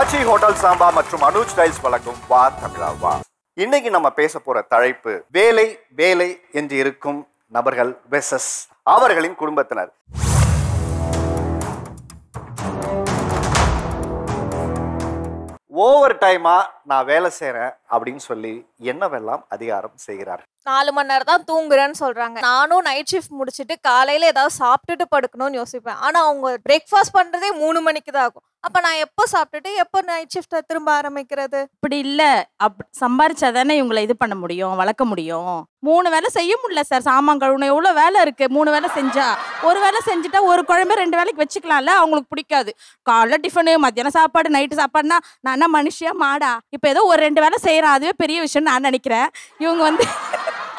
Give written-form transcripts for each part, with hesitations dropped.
ஆச்சி hotel Samba மற்றும் Anuj tiles வழங்கும் வா தமிழா வா. இன்னைக்கு நம்ம பேச போற தலைப்பு வேலை வேலை என்று இருக்கும் நபர்கள் வெர்சஸ் அவர்களின் குடும்பத்தினர். ஓவர் டைமா நான் வேலை செய்யறேன் அப்படின்னு சொல்லி என்னவெல்லாம் அதிகாரம் செய்கிறார். 4 மணி நேரம் தான் தூங்குறேன்னு சொல்றாங்க. நானும் நைட் ஷிஃப்ட் முடிச்சுட்டு காலையில ஏதாவது சாப்பிட்டுட்டு படுக்கணும்னு யோசிப்பேன். ஆனா அவங்க பிரேக்ஃபாஸ்ட் பண்றதே 3 மணிக்கு தான் ஆகும். அப்ப நான் எப்போ சாப்பிட்டுட்டு எப்போ நைட் ஷிஃப்ட்டை திரும்ப ஆரம்பிக்கிறது? இப்படி இல்ல, சம்பாரிச்சாதானே இவங்களை இது பண்ண முடியும், வளர்க்க முடியும். 3 வேலை செய்ய முடியல சார். சாமான் கழுவணும், எவ்வளோ வேலை இருக்கு. 3 வேலை செஞ்சா, ஒரு வேலை செஞ்சுட்டா ஒரு குழம்பு 2 வேலைக்கு வச்சுக்கலாம்ல. அவங்களுக்கு பிடிக்காது. காலைல டிஃபனு, மத்தியானம் சாப்பாடு, நைட்டு சாப்பாடுனா நான் என்ன மனுஷியா மாடா? இப்போ ஏதோ ஒரு 2 வேலை செய்யறேன், அதுவே பெரிய விஷயம்னு நான் நினைக்கிறேன். இவங்க வந்து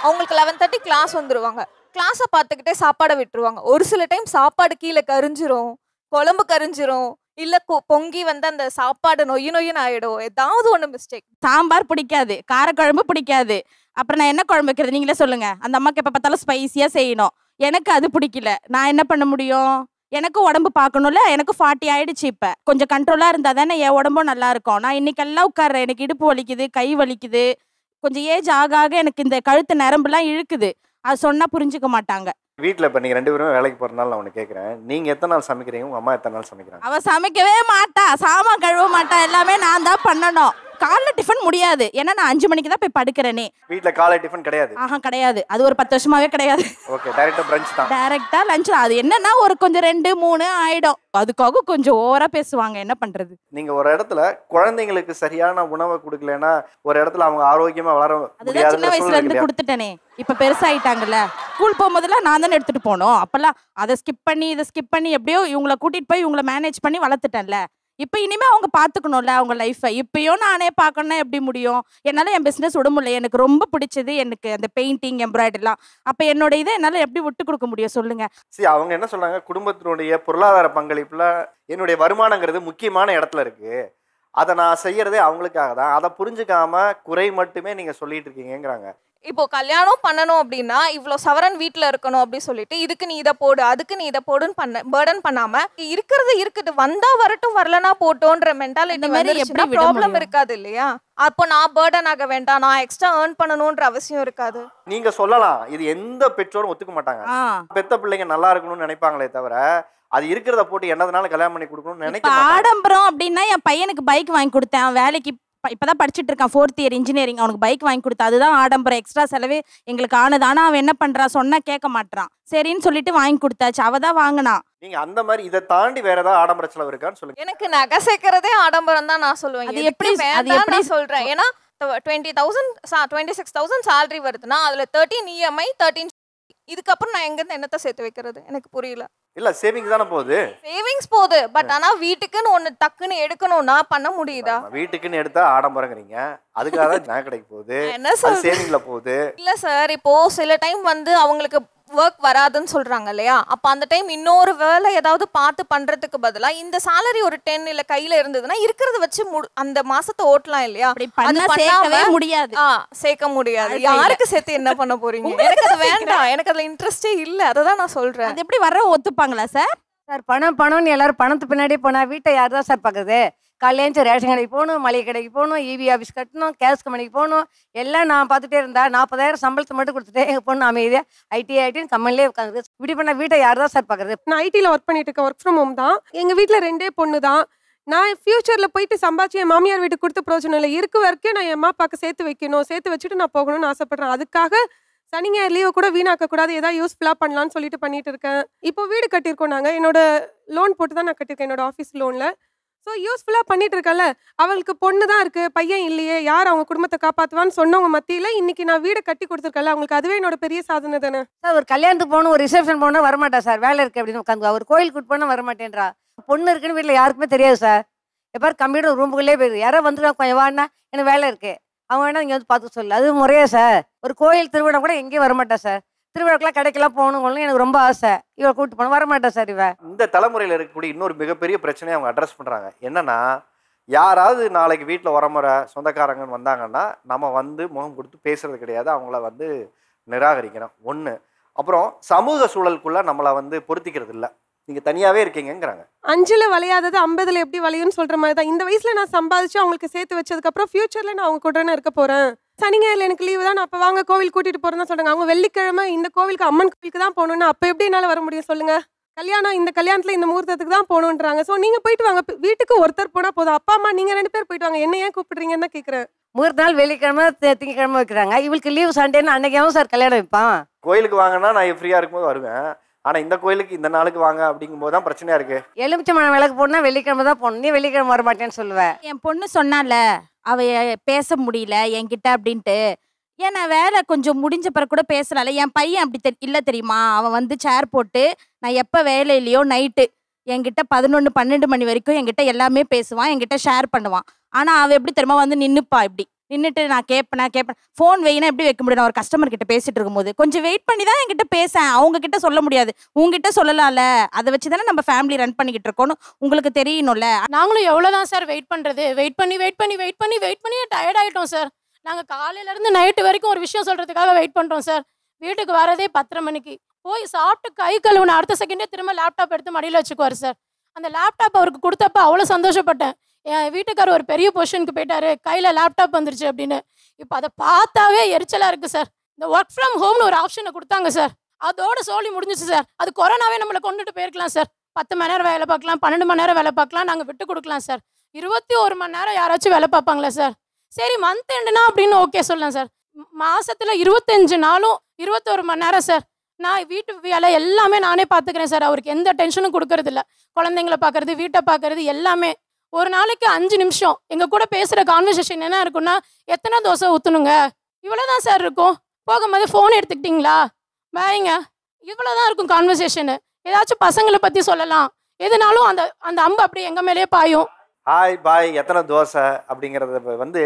அவங்களுக்கு 11:30 கிளாஸ் வந்துருவாங்க. கிளாஸை பார்த்துக்கிட்டே சாப்பாடை விட்டுருவாங்க. ஒரு சில டைம் சாப்பாடு கீழே கரிஞ்சிரும், குழம்பு கரிஞ்சிரும், இல்ல பொங்கி வந்து அந்த சாப்பாடு நொய்யுன்னு ஆயிடும். ஏதாவது ஒண்ணு மிஸ்டேக். சாம்பார் பிடிக்காது, காரக்குழம்பு பிடிக்காது. அப்புறம் நான் என்ன குழம்பு வைக்கிறது நீங்களே சொல்லுங்க. அந்த அம்மாக்கு எப்போ பார்த்தாலும் ஸ்பைசியா செய்யணும். எனக்கு அது பிடிக்கல. நான் என்ன பண்ண முடியும்? எனக்கும் உடம்பு பார்க்கணும்ல. எனக்கு 40 ஆயிடுச்சு. இப்போ கொஞ்சம் கண்ட்ரோலா இருந்தா தானே என் உடம்பும் நல்லா இருக்கும். நான் இன்னைக்கெல்லாம் உட்கார்றேன், எனக்கு இடுப்பு வலிக்குது, கை வலிக்குது. கொஞ்சம் ஏஜ் ஆக ஆக எனக்கு இந்த கழுத்து நரம்புலாம் இழுக்குது. அது சொன்னா புரிஞ்சுக்க மாட்டாங்க. வீட்டில் இப்போ நீங்கள் 2 பேரும் வேலைக்கு போகிறனால நான் ஒன்று கேட்குறேன். நீங்கள் எத்தனை நாள் சமைக்கிறீங்க, உங்கள் அம்மா எத்தனை நாள் சமைக்கிறாங்க? அவ சமைக்கவே மாட்டா, சாமான் கழுவ மாட்டா, எல்லாமே நான் தான் பண்ணணும். காலைல டிஃபன் முடியாது, ஏன்னா நான் 5 மணிக்கு தான் போய் படுக்கிறேனே. வீட்டில் காலை டிஃபன் கிடையாது? கிடையாது. அது ஒரு 10 வருஷமாவே கிடையாது. ஓகே, டைரக்டா பிரஞ்ச் தான். டைரக்டா லஞ்ச். அது என்னன்னா ஒரு கொஞ்சம் 2, 3 ஆயிடும். அதுக்காக கொஞ்சம் ஓவரா பேசுவாங்க. என்ன பண்றது? நீங்க ஒரு இடத்துல குழந்தைங்களுக்கு சரியான உணவை கொடுக்கலன்னா ஒரு இடத்துல அவங்க ஆரோக்கியமா வளர அதுதான் சின்ன வயசுல இருந்து கொடுத்துட்டேனே. இப்ப பெருசாயிட்டாங்கல்ல. ஸ்கூல் போகும்போதெல்லாம் நான் தானே எடுத்துட்டு போனோம். அப்பெல்லாம் அதை ஸ்கிப் பண்ணி இதை ஸ்கிப் பண்ணி எப்படியோ இவங்களை கூட்டிட்டு போய் இவங்களை மேனேஜ் பண்ணி வளர்த்துட்டேன்ல. இப்போ இனிமே அவங்க பார்த்துக்கணும்ல அவங்க லைஃப்பை. இப்பயும் நானே பார்க்கணும்னா எப்படி முடியும்? என்னால் என் பிஸ்னஸ் விட முடியல. எனக்கு ரொம்ப பிடிச்சது எனக்கு அந்த பெயிண்டிங், எம்ப்ராய்டரிலாம். அப்போ என்னோட இதை என்னால் எப்படி விட்டு கொடுக்க முடியும் சொல்லுங்க? சரி, அவங்க என்ன சொல்றாங்க, குடும்பத்தினுடைய பொருளாதார பங்களிப்புல என்னுடைய வருமானங்கிறது முக்கியமான இடத்துல இருக்கு, அதை நான் செய்யறதே அவங்களுக்காக தான், அதை புரிஞ்சுக்காம குறை மட்டுமே நீங்க சொல்லிட்டு இருக்கீங்கிறாங்க. இப்போ கல்யாணம் பண்ணணும் அப்படின்னா இவ்வளோ சவரன் வீட்டில் இருக்கணும் அப்படின்னு சொல்லிட்டு இதுக்கு நீ இதை போடு, அதுக்கு நீ இதை போடுன்னு பேர்டன் பண்ணாம இருக்கிறது இருக்குது, வந்தா வரட்டும், வரலனா போட்டோன்ற மென்டாலிட்டி மாதிரி எப்படி ப்ராப்ளம் இருக்காது இல்லையா? அப்போ நான் பேர்டன் ஆக வேண்டாம், நான் எக்ஸ்ட்ரா ஏர்ன் பண்ணணும்ன்ற அவசியம் இருக்காது. நீங்க சொல்லலாம், இது எந்த பெற்றோரும் ஒத்துக்க மாட்டாங்க. பெத்த பிள்ளைங்க நல்லா இருக்கணும்னு நினைப்பாங்களே தவிர அது இருக்கிறத போட்டு என்னதுனால கல்யாணம் பண்ணி கொடுக்கணும்னு நினைக்க. ஆடம்பரம் அப்படின்னா என் பையனுக்கு பைக் வாங்கி கொடுத்தேன். வேலைக்கு இப்பதான் படிச்சுட்டு இருக்கான், 4th இயர் இன்ஜினியரிங். அவனுக்கு பைக் வாங்கி கொடுத்தா அதுதான் ஆடம்பரம். எக்ஸ்ட்ரா செலவே எங்களுக்கு ஆனது. ஆனா அவன் என்ன பண்றான், சொன்னா கேட்க மாட்டான். சரின்னு சொல்லிட்டு வாங்கி கொடுத்தாச்சு. அவதான் வாங்கினா. நீங்க அந்த மாதிரி இதை தாண்டி வேற ஏதாவது ஆடம்பர செலவு இருக்கான்னு சொல்லுங்க. எனக்கு நகை சேர்க்கறதே ஆடம்பரம் தான் நான் சொல்லுவேன். அது எப்படி சொல்றேன்? ஏன்னா 20,000 26,000 salary வருதுன்னா அதுல 13 EMI, 13 இதுக்கப்புறம் நான் எங்கிருந்து என்னத்தை சேர்த்து வைக்கிறது? எனக்கு புரியல. இல்ல, சேவிங்ஸ் தானே போகுது. சேவிங்ஸ் போகுது, பட் ஆனா வீட்டுக்குன்னு ஒண்ணு டக்குன்னு எடுக்கணும்னா பண்ண முடியுதா? வீட்டுக்குன்னு எடுத்தா ஆடம்பரங்கிறீங்க, அதுக்காக தான் நகை கடைக்கு போகுது, என்ன சொல்றது? சேவிங்ல போகுது. இல்ல சார், இப்போ சில டைம் வந்து அவங்களுக்கு ஒர்க் வராதுன்னு சொல்றாங்க இல்லையா? அப்ப அந்த டைம் இன்னொரு வேலை ஏதாவது பார்த்து பண்றதுக்கு பதிலா இந்த சாலரி ஒரு 10 இல்ல கையில இருந்ததுன்னா இருக்கிறத வச்சு அந்த மாசத்தை ஓட்டலாம் இல்லையா? அது சேர்க்கவே முடியாது. சேர்க்க முடியாது. யாருக்கு சேர்த்து என்ன பண்ண போறீங்க? எனக்கு அது வேண்டாம், எனக்கு அதுல இன்ட்ரெஸ்டே இல்ல. அததான் நான் சொல்றேன். அது எப்படி வர ஒத்துப்பாங்களா சார்? சார் பணம்னு எல்லாரும் பணத்து பின்னாடி போனா வீட்டை யார் தான் சார் பார்க்குறது? காலையிலேருந்து ரேஷன் கடைக்கு போகணும், மளிகை கடைக்கு போகணும், EB ஆஃபீஸ் கட்டணும், கேஸ் கம்பெனிக்கு போகணும். எல்லாம் நான் பார்த்துட்டே இருந்தா 40,000 சம்பளத்தை மட்டும் கொடுத்துட்டு எங்கள் பொண்ணு அமைதியாக ஐடின்னு கம்பெனிலே உட்காந்து இப்படி பண்ணால் வீட்டை யார் தான் சார் பார்க்குறது? நான் ஐடியில் ஒர்க் பண்ணிட்டு இருக்கேன், ஒர்க் ஃப்ரம் ஹோம் தான். எங்கள் வீட்டில் 2 பொண்ணு தான். நான் ஃபியூச்சரில் போயிட்டு சம்பாதிச்சு என் மாமியார் வீட்டுக்கு கொடுத்து பிரோஜனம் இல்லை. இருக்க வரைக்கும் நான் என் அம்மா அப்பாவுக்கு சேர்த்து வைக்கணும், சேர்த்து வச்சுட்டு நான் போகணும்னு ஆசைப்பட்றேன். அதுக்காக சனி ஞாயிறு லீவை கூட வீணாக்கக்கூடாது, ஏதாவது யூஸ்ஃபுல்லாக பண்ணலான்னு சொல்லிட்டு பண்ணிட்டு இருக்கேன். இப்போ வீடு கட்டியிருக்கோம் நாங்கள். என்னோட லோன் போட்டு தான் நான் கட்டியிருக்கேன், என்னோட ஆஃபீஸ் லோனில். ஸோ யூஸ்ஃபுல்லாக பண்ணிட்டு இருக்கல. அவளுக்கு பொண்ணு தான் இருக்குது, பையன் இல்லையே, யார் அவங்க குடும்பத்தை காப்பாற்றுவான்னு சொன்னவங்க மத்தியில் இன்னைக்கு நான் வீடு கட்டி கொடுத்துருக்கல, அவங்களுக்கு அதுவே என்னோட பெரிய சாதனை தானே சார். ஒரு கல்யாணத்துக்கு போகணும், ஒரு ரிசப்ஷன் போகணும், வரமாட்டா சார். வேலை இருக்குது அப்படின்னு உட்காந்து. ஒரு கோயிலுக்கு கூட்டு போனால் வரமாட்டேன்றா. பொண்ணு இருக்குன்னு வீட்டில் யாருக்குமே தெரியாது சார். எப்போ கம்ப்யூட்டர் ரூமுக்குள்ளே போயிடுது. யாரோ வந்துட்டு கொஞ்சம் வாடினா எனக்கு வேலை இருக்குது, அவங்க வேணா இங்கே வந்து பார்த்து சொல்லு. அது முறையா சார்? ஒரு கோயில் திருவிழா கூட எங்கேயும் வரமாட்டா சார். திருவிழாக்கெல்லாம் கடைக்கெல்லாம் போகணுங்கன்னு எனக்கு ரொம்ப ஆசை. இவ கூப்பிட்டு போன வரமாட்டா சார். இந்த தலைமுறையில் இருக்கக்கூடிய இன்னொரு மிகப்பெரிய பிரச்சனையை அவங்க அட்ரஸ் பண்ணுறாங்க. என்னன்னா, யாராவது நாளைக்கு வீட்டில் உரமுறை சொந்தக்காரங்கன்னு வந்தாங்கன்னா நம்ம வந்து முகம் கொடுத்து பேசுறது கிடையாது, அவங்கள வந்து நிராகரிக்கணும் ஒன்று. அப்புறம் சமூக சூழலுக்குள்ளே நம்மளை வந்து பொருத்திக்கிறது இல்லை. நீங்கள் தனியாகவே இருக்கீங்கங்கிறாங்க. 5ல் வளையாதது 50ல் எப்படி வளையும்னு சொல்ற மாதிரி தான். இந்த வயசுல நான் சம்பாதிச்சு அவங்களுக்கு சேர்த்து வச்சதுக்கப்புறம் ஃபியூச்சர்ல நான் அவங்க கூட இருக்க போறேன். சனி ஞாயிறு எனக்கு லீவு தான், நான் அப்போ வாங்க கோவில் கூட்டிட்டு போறேன்னு சொல்றாங்க. அவங்க வெள்ளிக்கிழமை இந்த கோவிலுக்கு அம்மன் கோவிலுக்கு தான் போகணும்னா அப்போ எப்படி என்னால் வர முடியும் சொல்லுங்க? கல்யாணம், இந்த கல்யாணத்துல இந்த முகூர்த்தத்துக்கு தான் போகணுன்றாங்க. ஸோ நீங்க போயிட்டு வாங்க, வீட்டுக்கு ஒருத்தர் போனா போதும். அப்பா அம்மா நீங்க 2 பேர் போயிட்டு வாங்க, என்ன ஏன் கூப்பிடுறீங்கன்னு தான் கேட்குறேன். முகூர்த்த நாள் வெள்ளிக்கிழமை திங்கக்கிழமை வைக்கிறாங்க. இவளுக்கு லீவு சண்டேன்னு அன்னைக்காவும் சார் கல்யாணம் வைப்பான். கோயிலுக்கு வாங்கினா நான் ஃப்ரீயாக இருக்கும்போது வருவேன். ஆனால் இந்த கோயிலுக்கு இந்த நாளுக்கு வாங்க அப்படிங்கும்போது தான் பிரச்சனையாக இருக்குது. எலுமிச்சம்பழம் விளக்கு போடணும்னா வெள்ளிக்கிழமை தான் போகணும், நீ வெள்ளிக்கிழமை வர மாட்டேன்னு சொல்லுவேன். என் பொண்ணு சொன்னால அவ பேச முடியல என்கிட்ட அப்படின்ட்டு. ஏன் நான் வேலை கொஞ்சம் முடிஞ்ச பிறகு கூட பேசலாம்ல. என் பையன் அப்படி இல்லை தெரியுமா, அவன் வந்து சேர் போட்டு நான் எப்போ வேலை இல்லையோ நைட்டு என்கிட்ட 11-12 மணி வரைக்கும் என்கிட்ட எல்லாமே பேசுவான், என்கிட்ட ஷேர் பண்ணுவான். ஆனால் அவள் எப்படி தெரியுமா வந்து நின்றுப்பா, இப்படி நின்றுட்டு நான் கேட்பேன். ஃபோன் வைனா எப்படி வைக்க முடியும்? நான் ஒரு கஸ்டமர் கிட்ட பேசிட்டு இருக்கும்போது கொஞ்சம் வெயிட் பண்ணி தான் என்கிட்ட பேசேன். அவங்க கிட்ட சொல்ல முடியாது, உங்ககிட்ட சொல்லலாம்ல. அதை வச்சு தானே நம்ம ஃபேமிலி ரன் பண்ணிக்கிட்டு இருக்கோன்னு உங்களுக்கு தெரியணும்ல. நாங்களும் எவ்வளோதான் சார் வெயிட் பண்ணுறது, வெயிட் பண்ணி டயர்ட் ஆகிட்டோம் சார். நாங்கள் காலையிலேருந்து நைட்டு வரைக்கும் ஒரு விஷயம் சொல்கிறதுக்காக வெயிட் பண்ணுறோம் சார். வீட்டுக்கு வரதே 10:30 மணிக்கு. போய் சாப்பிட்டு கை கழுவுன அடுத்த செகண்டே திரும்ப லேப்டாப் எடுத்து மடியில் வச்சுக்குவார் சார். அந்த லேப்டாப் அவருக்கு கொடுத்தப்ப அவ்வளோ சந்தோஷப்பட்டேன். என் வீட்டுக்காரர் ஒரு பெரிய பொசிஷனுக்கு போயிட்டாரு, கையில் லேப்டாப் வந்துருச்சு அப்படின்னு. இப்போ அதை பார்த்தாவே எரிச்சலாக இருக்குது சார். இந்த ஒர்க் ஃப்ரம் ஹோம்னு ஒரு ஆப்ஷனை கொடுத்தாங்க சார், அதோட சோழி முடிஞ்சிச்சு சார். அது கொரோனாவே நம்மளை கொண்டுட்டு போயிருக்கலாம் சார். 10 மணி நேரம் வேலை பார்க்கலாம், 12 மணி நேரம் வேலை பார்க்கலாம், நாங்கள் விட்டு கொடுக்கலாம் சார். 21 மணி நேரம் யாராச்சும் வேலை பார்ப்பாங்களா சார்? சரி மந்த் எண்டுனா அப்படின்னு ஓகே சொல்லலாம் சார். மாசத்துல 25 நாளும் 21 மணி நேரம் சார். நான் வீட்டு வேலை எல்லாமே நானே பார்த்துக்கிறேன் சார். அவருக்கு எந்த டென்ஷனும் கொடுக்கறது இல்லை. குழந்தைங்கள பார்க்கறது, வீட்டை பார்க்கறது எல்லாமே. ஒரு நாளைக்கு 5 நிமிஷம் எங்கள் கூட பேசுகிற கான்வர்சேஷன் என்ன இருக்குன்னா, எத்தனை தோசை ஊற்றணுங்க, இவ்வளோதான் சார் இருக்கும். போகும்போது ஃபோன் எடுத்துக்கிட்டிங்களா, பாய்ங்க, இவ்வளோதான் இருக்கும் கான்வர்சேஷனு. ஏதாச்சும் பசங்களை பற்றி சொல்லலாம், எதுனாலும் அந்த அந்த அம்பு அப்படி எங்கள் மேலேயே பாயும். ஹாய் பாய் எத்தனை தோசை அப்படிங்கிறத வந்து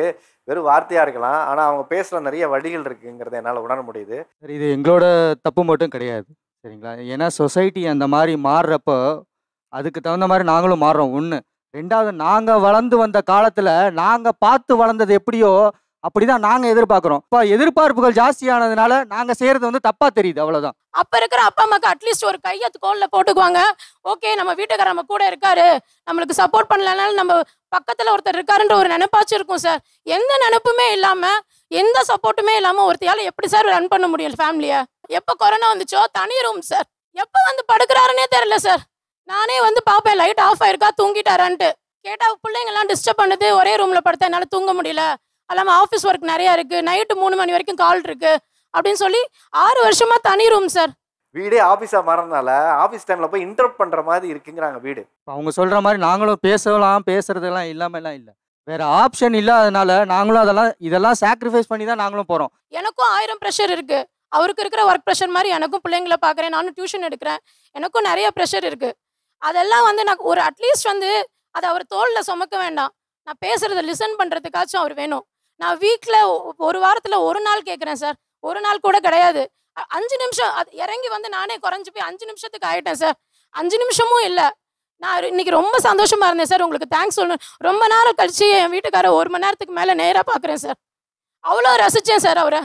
வெறும் வார்த்தையாக இருக்கலாம், ஆனால் அவங்க பேசுகிற நிறைய வழிகள் இருக்குங்கிறத என்னால் உணர முடியுது. சரி, இது எங்களோட தப்பு மட்டும் கிடையாது சரிங்களா. ஏன்னா சொசைட்டி அந்த மாதிரி மாறுறப்போ அதுக்கு தகுந்த மாதிரி நாங்களும் மாறுறோம். 1. 2வது, நாங்கள் வளர்ந்து வந்த காலத்தில் நாங்கள் பார்த்து வளர்ந்தது எப்படியோ அப்படிதான் நாங்கள் எதிர்பார்க்குறோம். இப்போ எதிர்பார்ப்புகள் ஜாஸ்தியானதுனால நாங்கள் செய்கிறது வந்து தப்பாக தெரியுது, அவ்வளோதான். அப்போ இருக்கிற அப்பா அம்மாக்கு அட்லீஸ்ட் ஒரு கையை கோலில் போட்டுக்குவாங்க. ஓகே, நம்ம வீட்டுக்கார நம்ம கூட இருக்காரு, நம்மளுக்கு சப்போர்ட் பண்ணலனாலும் நம்ம பக்கத்தில் ஒருத்தர் இருக்காருன்ற ஒரு நினைப்பாச்சும் இருக்கும் சார். எந்த நினைப்புமே இல்லாமல், எந்த சப்போர்ட்டுமே இல்லாமல் ஒருத்தையால் எப்படி சார் ரன் பண்ண முடியும் ஃபேமிலியை? எப்போ கொரோனா வந்துச்சோ தனி ரூம் சார். எப்போ வந்து படுக்கிறாருன்னே தெரியல சார். நானே வந்து பார்ப்பேன் லைட் ஆஃப் ஆயிருக்கா, தூங்கிட்டாரான்ட்டு. கேட்டால் பிள்ளைங்கெல்லாம் டிஸ்டர்ப் பண்ணுது, ஒரே ரூமில் படுத்தா என்னால் தூங்க முடியல, அல்லாமல் ஆஃபீஸ் ஒர்க் நிறையா இருக்குது, நைட்டு 3 மணி வரைக்கும் கால் இருக்குது அப்படின்னு சொல்லி 6 வருஷமாக தனி ரூம் சார். வீடே ஆஃபீஸாக மாறதுனால ஆஃபீஸ் டைமில் போய் இன்டரப்ட் பண்ணுற மாதிரி இருக்குங்கிறாங்க வீடு. அவங்க சொல்கிற மாதிரி நாங்களும் பேசுறதெல்லாம் இல்லாமலாம் இல்லை. வேறு ஆப்ஷன் இல்லாதனால நாங்களும் இதெல்லாம் சாக்ரிஃபைஸ் பண்ணி தான் நாங்களும் போகிறோம். எனக்கும் 1000 ப்ரெஷர் இருக்குது. அவருக்கு இருக்கிற ஒர்க் ப்ரெஷர் மாதிரி எனக்கும் பிள்ளைங்களை பார்க்குறேன், நானும் டியூஷன் எடுக்கிறேன், எனக்கும் நிறைய ப்ரெஷர் இருக்குது. அதெல்லாம் வந்து நான் ஒரு அட்லீஸ்ட் வந்து அதை அவர் தோளில் சுமக்க வேண்டாம், நான் பேசுகிறத லிசன் பண்ணுறதுக்காச்சும் அவர் வேணும். நான் வீட்டில் ஒரு வாரத்தில் 1 நாள் கேட்குறேன் சார், 1 நாள் கூட கிடையாது. 5 நிமிஷம் அது இறங்கி வந்து நானே குறைஞ்சி போய் 5 நிமிஷத்துக்கு ஆகிட்டேன் சார். 5 நிமிஷமும் இல்லை. நான் இன்னைக்கு ரொம்ப சந்தோஷமாக இருந்தேன் சார், உங்களுக்கு தேங்க்ஸ் சொல்லணும். ரொம்ப நேரம் கழிச்சு என் வீட்டுக்காரர் 1 மணி நேரத்துக்கு மேலே நேராக பார்க்குறேன் சார். அவ்வளோ ரசித்தேன் சார் அவரை.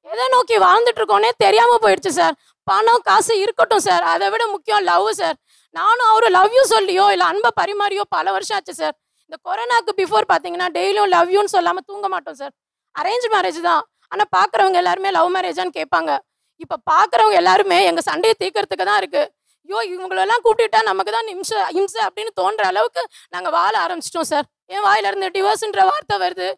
எதை நோக்கி வாழ்ந்துட்டு இருக்கோன்னே தெரியாமல் போயிடுச்சு சார். பணம் காசு இருக்கட்டும் சார், அதை விட முக்கியம் லவ் சார். நானும் அவரு லவ் யூ சொல்லியோ இல்லை அன்பை பரிமாறியோ பல வருஷம் ஆச்சு சார். இந்த கொரோனாக்கு பிஃபோர் பார்த்தீங்கன்னா டெய்லியும் லவ் யூன்னு சொல்லாமல் தூங்க மாட்டோம் சார். அரேஞ்ச் மேரேஜ் தான், ஆனால் பார்க்குறவங்க எல்லாருமே லவ் மேரேஜான்னு கேட்பாங்க. இப்போ பார்க்குறவங்க எல்லாருமே எங்கள் சண்டையை தீர்க்கறதுக்கு தான் இருக்குது. ஐயோ இவங்களெல்லாம் கூப்பிட்டுட்டா நமக்கு தான் இம்சை அப்படின்னு தோன்ற அளவுக்கு நாங்கள் வாழ ஆரம்பிச்சிட்டோம் சார். என் வாயிலிருந்து டிவோர்ஸ்ன்ற வார்த்தை வருது.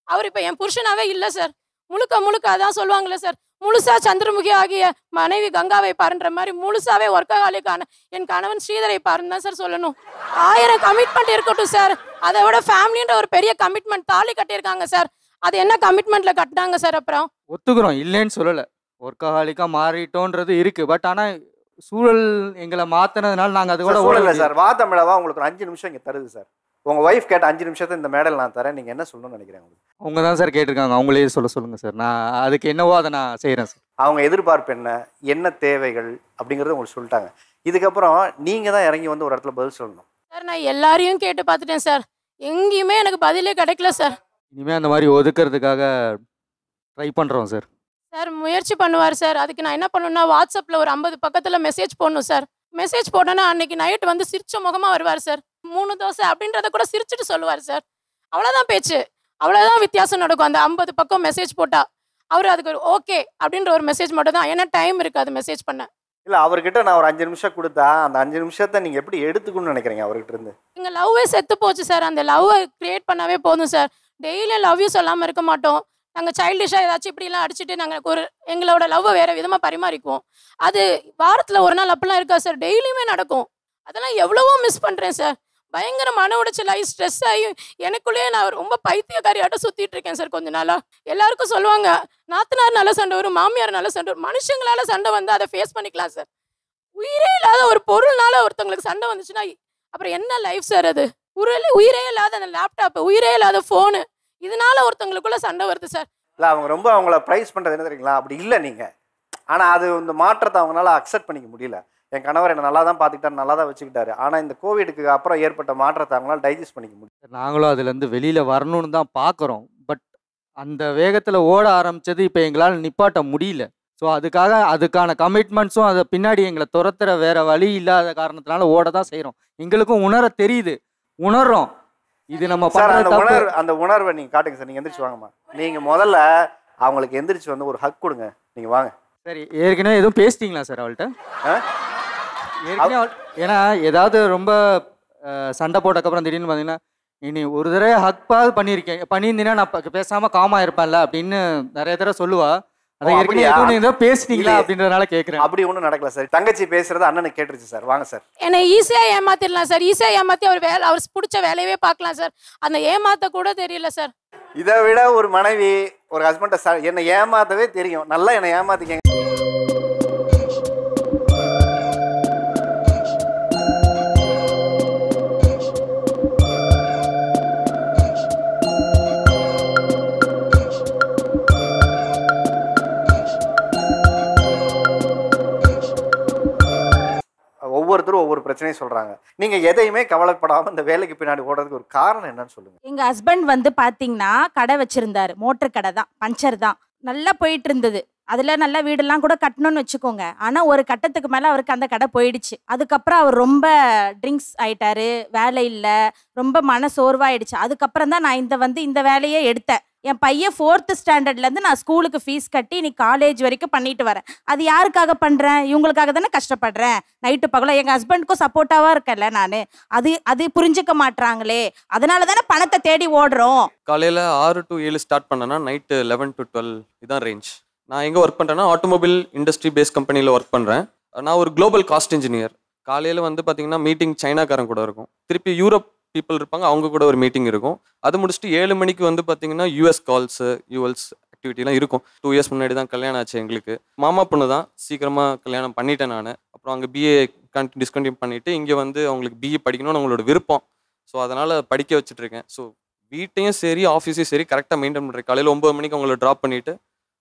அவர் இப்போ என் புருஷனாவே இல்லை சார். முழுக்க அதான் சொல்லுவாங்களே சார், முழுசா சந்திரமுகி ஆகிய மனைவி கங்காவை பாருன்ற மாதிரி முழுசாவே ஒர்க்கஹாலிக்கான என் கணவன் ஸ்ரீதரை பாருன்னு தான் சார் சொல்லணும். 1000 கமிட்மெண்ட் இருக்கட்டும் சார், அதை விட ஃபேமிலின்ற ஒரு பெரிய கமிட்மெண்ட் தாலி கட்டியிருக்காங்க சார். அது என்ன கமிட்மெண்ட்ல கட்டினாங்க சார்? அப்புறம் ஒத்துக்கிறோம், இல்லைன்னு சொல்லலை, ஒர்க்கஹாலிக்காக மாறிட்டோன்றது இருக்கு. பட் ஆனால் சூழல் எங்களை மாற்றினதுனால நாங்கள் அது கூட ஓடல சார். வா தமிழவா உங்களுக்கு ஒரு 5 நிமிஷம் இங்கே தருது சார். உங்கள் ஒய்ஃப் கேட்ட 5 நிமிஷத்தை இந்த மேடல் நான் தரேன், நீங்கள் என்ன சொல்லணும்னு நினைக்கிறேன்? அவங்க தான் சார் கேட்டிருக்காங்க, அவங்களே சொல்லுங்கள் சார். நான் அதுக்கு என்னவோ அதை நான் செய்கிறேன் சார். அவங்க எதிர்பார்ப்பு என்ன தேவைகள் அப்படிங்கிறத உங்களுக்கு சொல்லிட்டாங்க. இதுக்கப்புறம் நீங்கள் தான் இறங்கி வந்து ஒரு இடத்துல பதில் சொல்லணும் சார். நான் எல்லாரையும் கேட்டு பார்த்துட்டேன் சார், எங்கேயுமே எனக்கு பதிலே கிடைக்கல சார். இனிமேல் அந்த மாதிரி ஒதுக்கிறதுக்காக ட்ரை பண்ணுறோம் சார். சார் முயற்சி பண்ணுவார் சார். அதுக்கு நான் என்ன பண்ணணும்னா வாட்ஸ்அப்பில் ஒரு 50 பக்கத்தில் மெசேஜ் போடணும் சார். மெசேஜ் போட்டோன்னா அன்னைக்கு நைட் வந்து சிரிச்ச முகமாக வருவார் சார். 3 தோசை அப்படின்றத கூட சிரிச்சுட்டு சொல்லுவார் சார். அவ்வளோதான் பேச்சு, அவ்வளோதான் வித்தியாசம் நடக்கும். அந்த 50 பக்கம் மெசேஜ் போட்டா அவர் அதுக்கு ஒரு ஓகே அப்படின்ற ஒரு மெசேஜ் மட்டும் தான். ஏன்னா டைம் இருக்காது மெசேஜ் பண்ண. இல்லை, அவர்கிட்ட நான் ஒரு 5 நிமிஷம் கொடுத்தா அந்த 5 நிமிஷத்தை நீங்கள் எப்படி எடுத்துக்கணும்னு நினைக்கிறீங்க அவர்கிட்ட இருந்து? எங்கள் லவ்வே செத்து போச்சு சார். அந்த லவ்வை கிரியேட் பண்ணாவே போதும் சார். டெய்லியும் லவ் யூ சொல்லாமல் இருக்க மாட்டோம். நாங்கள் சைல்டிஷாக ஏதாச்சும் இப்படிலாம் அடிச்சுட்டு நாங்கள் எங்களோட லவ்வை வேறு விதமாக பரிமாறிக்குவோம். அது வாரத்தில் ஒரு நாள் அப்படிலாம் இருக்கா சார், டெய்லியுமே நடக்கும். அதெல்லாம் எவ்வளவோ மிஸ் பண்ணுறேன் சார். பயங்கர மன உடைச்சல் ஆகி ஸ்ட்ரெஸ் ஆகி எனக்குள்ளேயே நான் ரொம்ப பைத்தியக்காரியாட்டம் சுற்றிட்டு இருக்கேன் சார் கொஞ்ச நாளாக. எல்லாருக்கும் சொல்லுவாங்க நாத்தனார் நல்ல சண்டை வரும், மாமியார் நல்ல சண்டை வரும். மனுஷங்களால சண்டை வந்து அதை ஃபேஸ் பண்ணிக்கலாம் சார். உயிரே இல்லாத ஒரு பொருள்னால ஒருத்தவங்களுக்கு சண்டை வந்துச்சுன்னா அப்புறம் என்ன லைஃப் சார் அது? உயிரே இல்லாத அந்த லேப்டாப்பு, உயிரே இல்லாத ஃபோனு, இதனால ஒருத்தவங்களுக்குள்ள சண்டை வருது சார். இல்லை, அவங்க ரொம்ப அவங்கள ப்ரைஸ் பண்ணுறது என்ன தெரியுங்களா? அப்படி இல்லை நீங்கள், ஆனால் அது இந்த மாற்றத்தை அவங்களால அக்செப்ட் பண்ணிக்க முடியல. என் கணவர் என்னை நல்லா தான் பார்த்துக்கிட்டாரு, நல்லா தான் வச்சுக்கிட்டாரு. ஆனால் இந்த கோவிடுக்கு அப்புறம் ஏற்பட்ட மாற்றத்தை அவங்களால டைஜஸ்ட் பண்ணிக்க முடியும். நாங்களும் அதுலேருந்து வெளியில் வரணும்னு தான் பார்க்குறோம். பட் அந்த வேகத்தில் ஓட ஆரம்பித்தது இப்போ எங்களால் நிப்பாட்ட முடியல. ஸோ அதுக்கான கமிட்மெண்ட்ஸும் அதை பின்னாடி எங்களை துரத்துற வேற வழி இல்லாத காரணத்தினால ஓட தான் செய்கிறோம். எங்களுக்கும் உணர தெரியுது, உணர்றோம் இது நம்ம அந்த உணர்வை நீங்கள் காட்டுங்க சார். நீங்கள் எந்திரிச்சு வாங்கம்மா. நீங்கள் முதல்ல அவங்களுக்கு எந்திரிச்சு வந்து ஒரு ஹக் கொடுங்க. நீங்கள் வாங்க. சரி, ஏற்கனவே எதுவும் பேசிட்டீங்களா சார் அவள்கிட்ட? ஏற்கனவே ஏன்னா ஏதாவது ரொம்ப சண்டை போட்டக்கப்புறம் திடீர்னு பார்த்தீங்கன்னா இனி ஒரு தடவை ஹக்பாவது பண்ணியிருந்தீங்கன்னா நான் பேசாமல் காமாக இருப்பேன்ல அப்படின்னு நிறைய தடவை சொல்லுவா. அதை ஏற்கனவே பேசிட்டீங்களா அப்படின்றதுனால கேட்குறேன். அப்படி ஒன்றும் நடக்கல சார். தங்கச்சி பேசுறது அண்ணனுக்கு கேட்டுருச்சு சார். வாங்க சார். என்னை ஈஸியாக ஏமாத்திடலாம் சார். ஈஸியாக ஏமாற்றி அவர் பிடிச்ச வேலையவே பார்க்கலாம் சார். அந்த ஏமாத்த கூட தெரியல சார். இதை விட ஒரு மனைவி ஒரு ஹஸ்பண்டை என்னை ஏமாத்தவே தெரியும். நல்லா என்னை ஏமாத்திக்கங்க. ஒவ்வொருத்தரும் ஒவ்வொரு பிரச்சனையும் சொல்றாங்க. நீங்க எதையுமே கவலைப்படாம இந்த வேலைக்கு பின்னாடி ஓடுறதுக்கு ஒரு காரணம் என்னன்னு சொல்லுங்க. எங்க ஹஸ்பண்ட் வந்து பாத்தீங்கன்னா கடை வச்சிருந்தாரு, மோட்டர் கடை தான், பஞ்சர் தான், நல்லா போயிட்டு இருந்தது. அதுல நல்ல வீடெல்லாம் கூட கட்டணும்னு வச்சுக்கோங்க. ஆனா ஒரு கட்டத்துக்கு மேல அவருக்கு அந்த கடை போயிடுச்சு. அதுக்கப்புறம் அவர் ரொம்ப ட்ரிங்க்ஸ் ஆயிட்டாரு, வேலை இல்லை, ரொம்ப மன சோர்வாயிடுச்சு. அதுக்கப்புறம் தான் நான் இந்த வேலையே எடுத்தேன். என் பையன் 4th ஸ்டாண்டர்ட்லேருந்து நான் ஸ்கூலுக்கு ஃபீஸ் கட்டி நீ காலேஜ் வரைக்கும் பண்ணிட்டு வரேன். அது யாருக்காக பண்ணுறேன்? இவங்களுக்காக தானே கஷ்டப்படுறேன். நைட்டு பகலும் எங்கள் ஹஸ்பண்டுக்கும் சப்போர்ட்டாவாக இருக்கல நான். அது புரிஞ்சுக்க மாட்றாங்களே, அதனால தானே பணத்தை தேடி ஓடுறோம். காலையில் 6 to 7 ஸ்டார்ட் பண்ணேன்னா நைட்டு 11 to 12 இதான் ரேஞ்ச். நான் எங்கே ஒர்க் பண்ணுறேன்னா ஆட்டோமொபைல் இண்டஸ்ட்ரி பேஸ் கம்பெனியில் ஒர்க் பண்ணுறேன். நான் ஒரு குளோபல் காஸ்ட் இன்ஜினியர். காலையில் வந்து பார்த்தீங்கன்னா மீட்டிங் சைனாக்காரன் கூட இருக்கும், திருப்பி யூரோப் பீப்புள் இருப்பாங்க, அவங்க கூட ஒரு மீட்டிங் இருக்கும். அது முடிச்சுட்டு 7 மணிக்கு வந்து பார்த்தீங்கன்னா யூஎஸ் கால்ஸு யூஎல்ஸ் ஆக்டிவிட்டிலாம் இருக்கும். 2 இயர்ஸ் முன்னாடி தான் கல்யாணம் ஆச்சு எங்களுக்கு. மாமா பொண்ணு தான், சீக்கிரமாக கல்யாணம் பண்ணிட்டேன் நான். அப்புறம் அங்கே பிஏ டிஸ்கண்டினியூ பண்ணிவிட்டு இங்கே வந்து அவங்களுக்கு பிஏ படிக்கணும்னு அவங்களோட விருப்பம். ஸோ அதனால் படிக்க வச்சுட்ருக்கேன். ஸோ வீட்டையும் சரி ஆஃபீஸையும் சரி கரெக்டாக மெயின்டைன் பண்ணுறேன். காலையில் 9 மணிக்கு அவங்கள ட்ராப் பண்ணிவிட்டு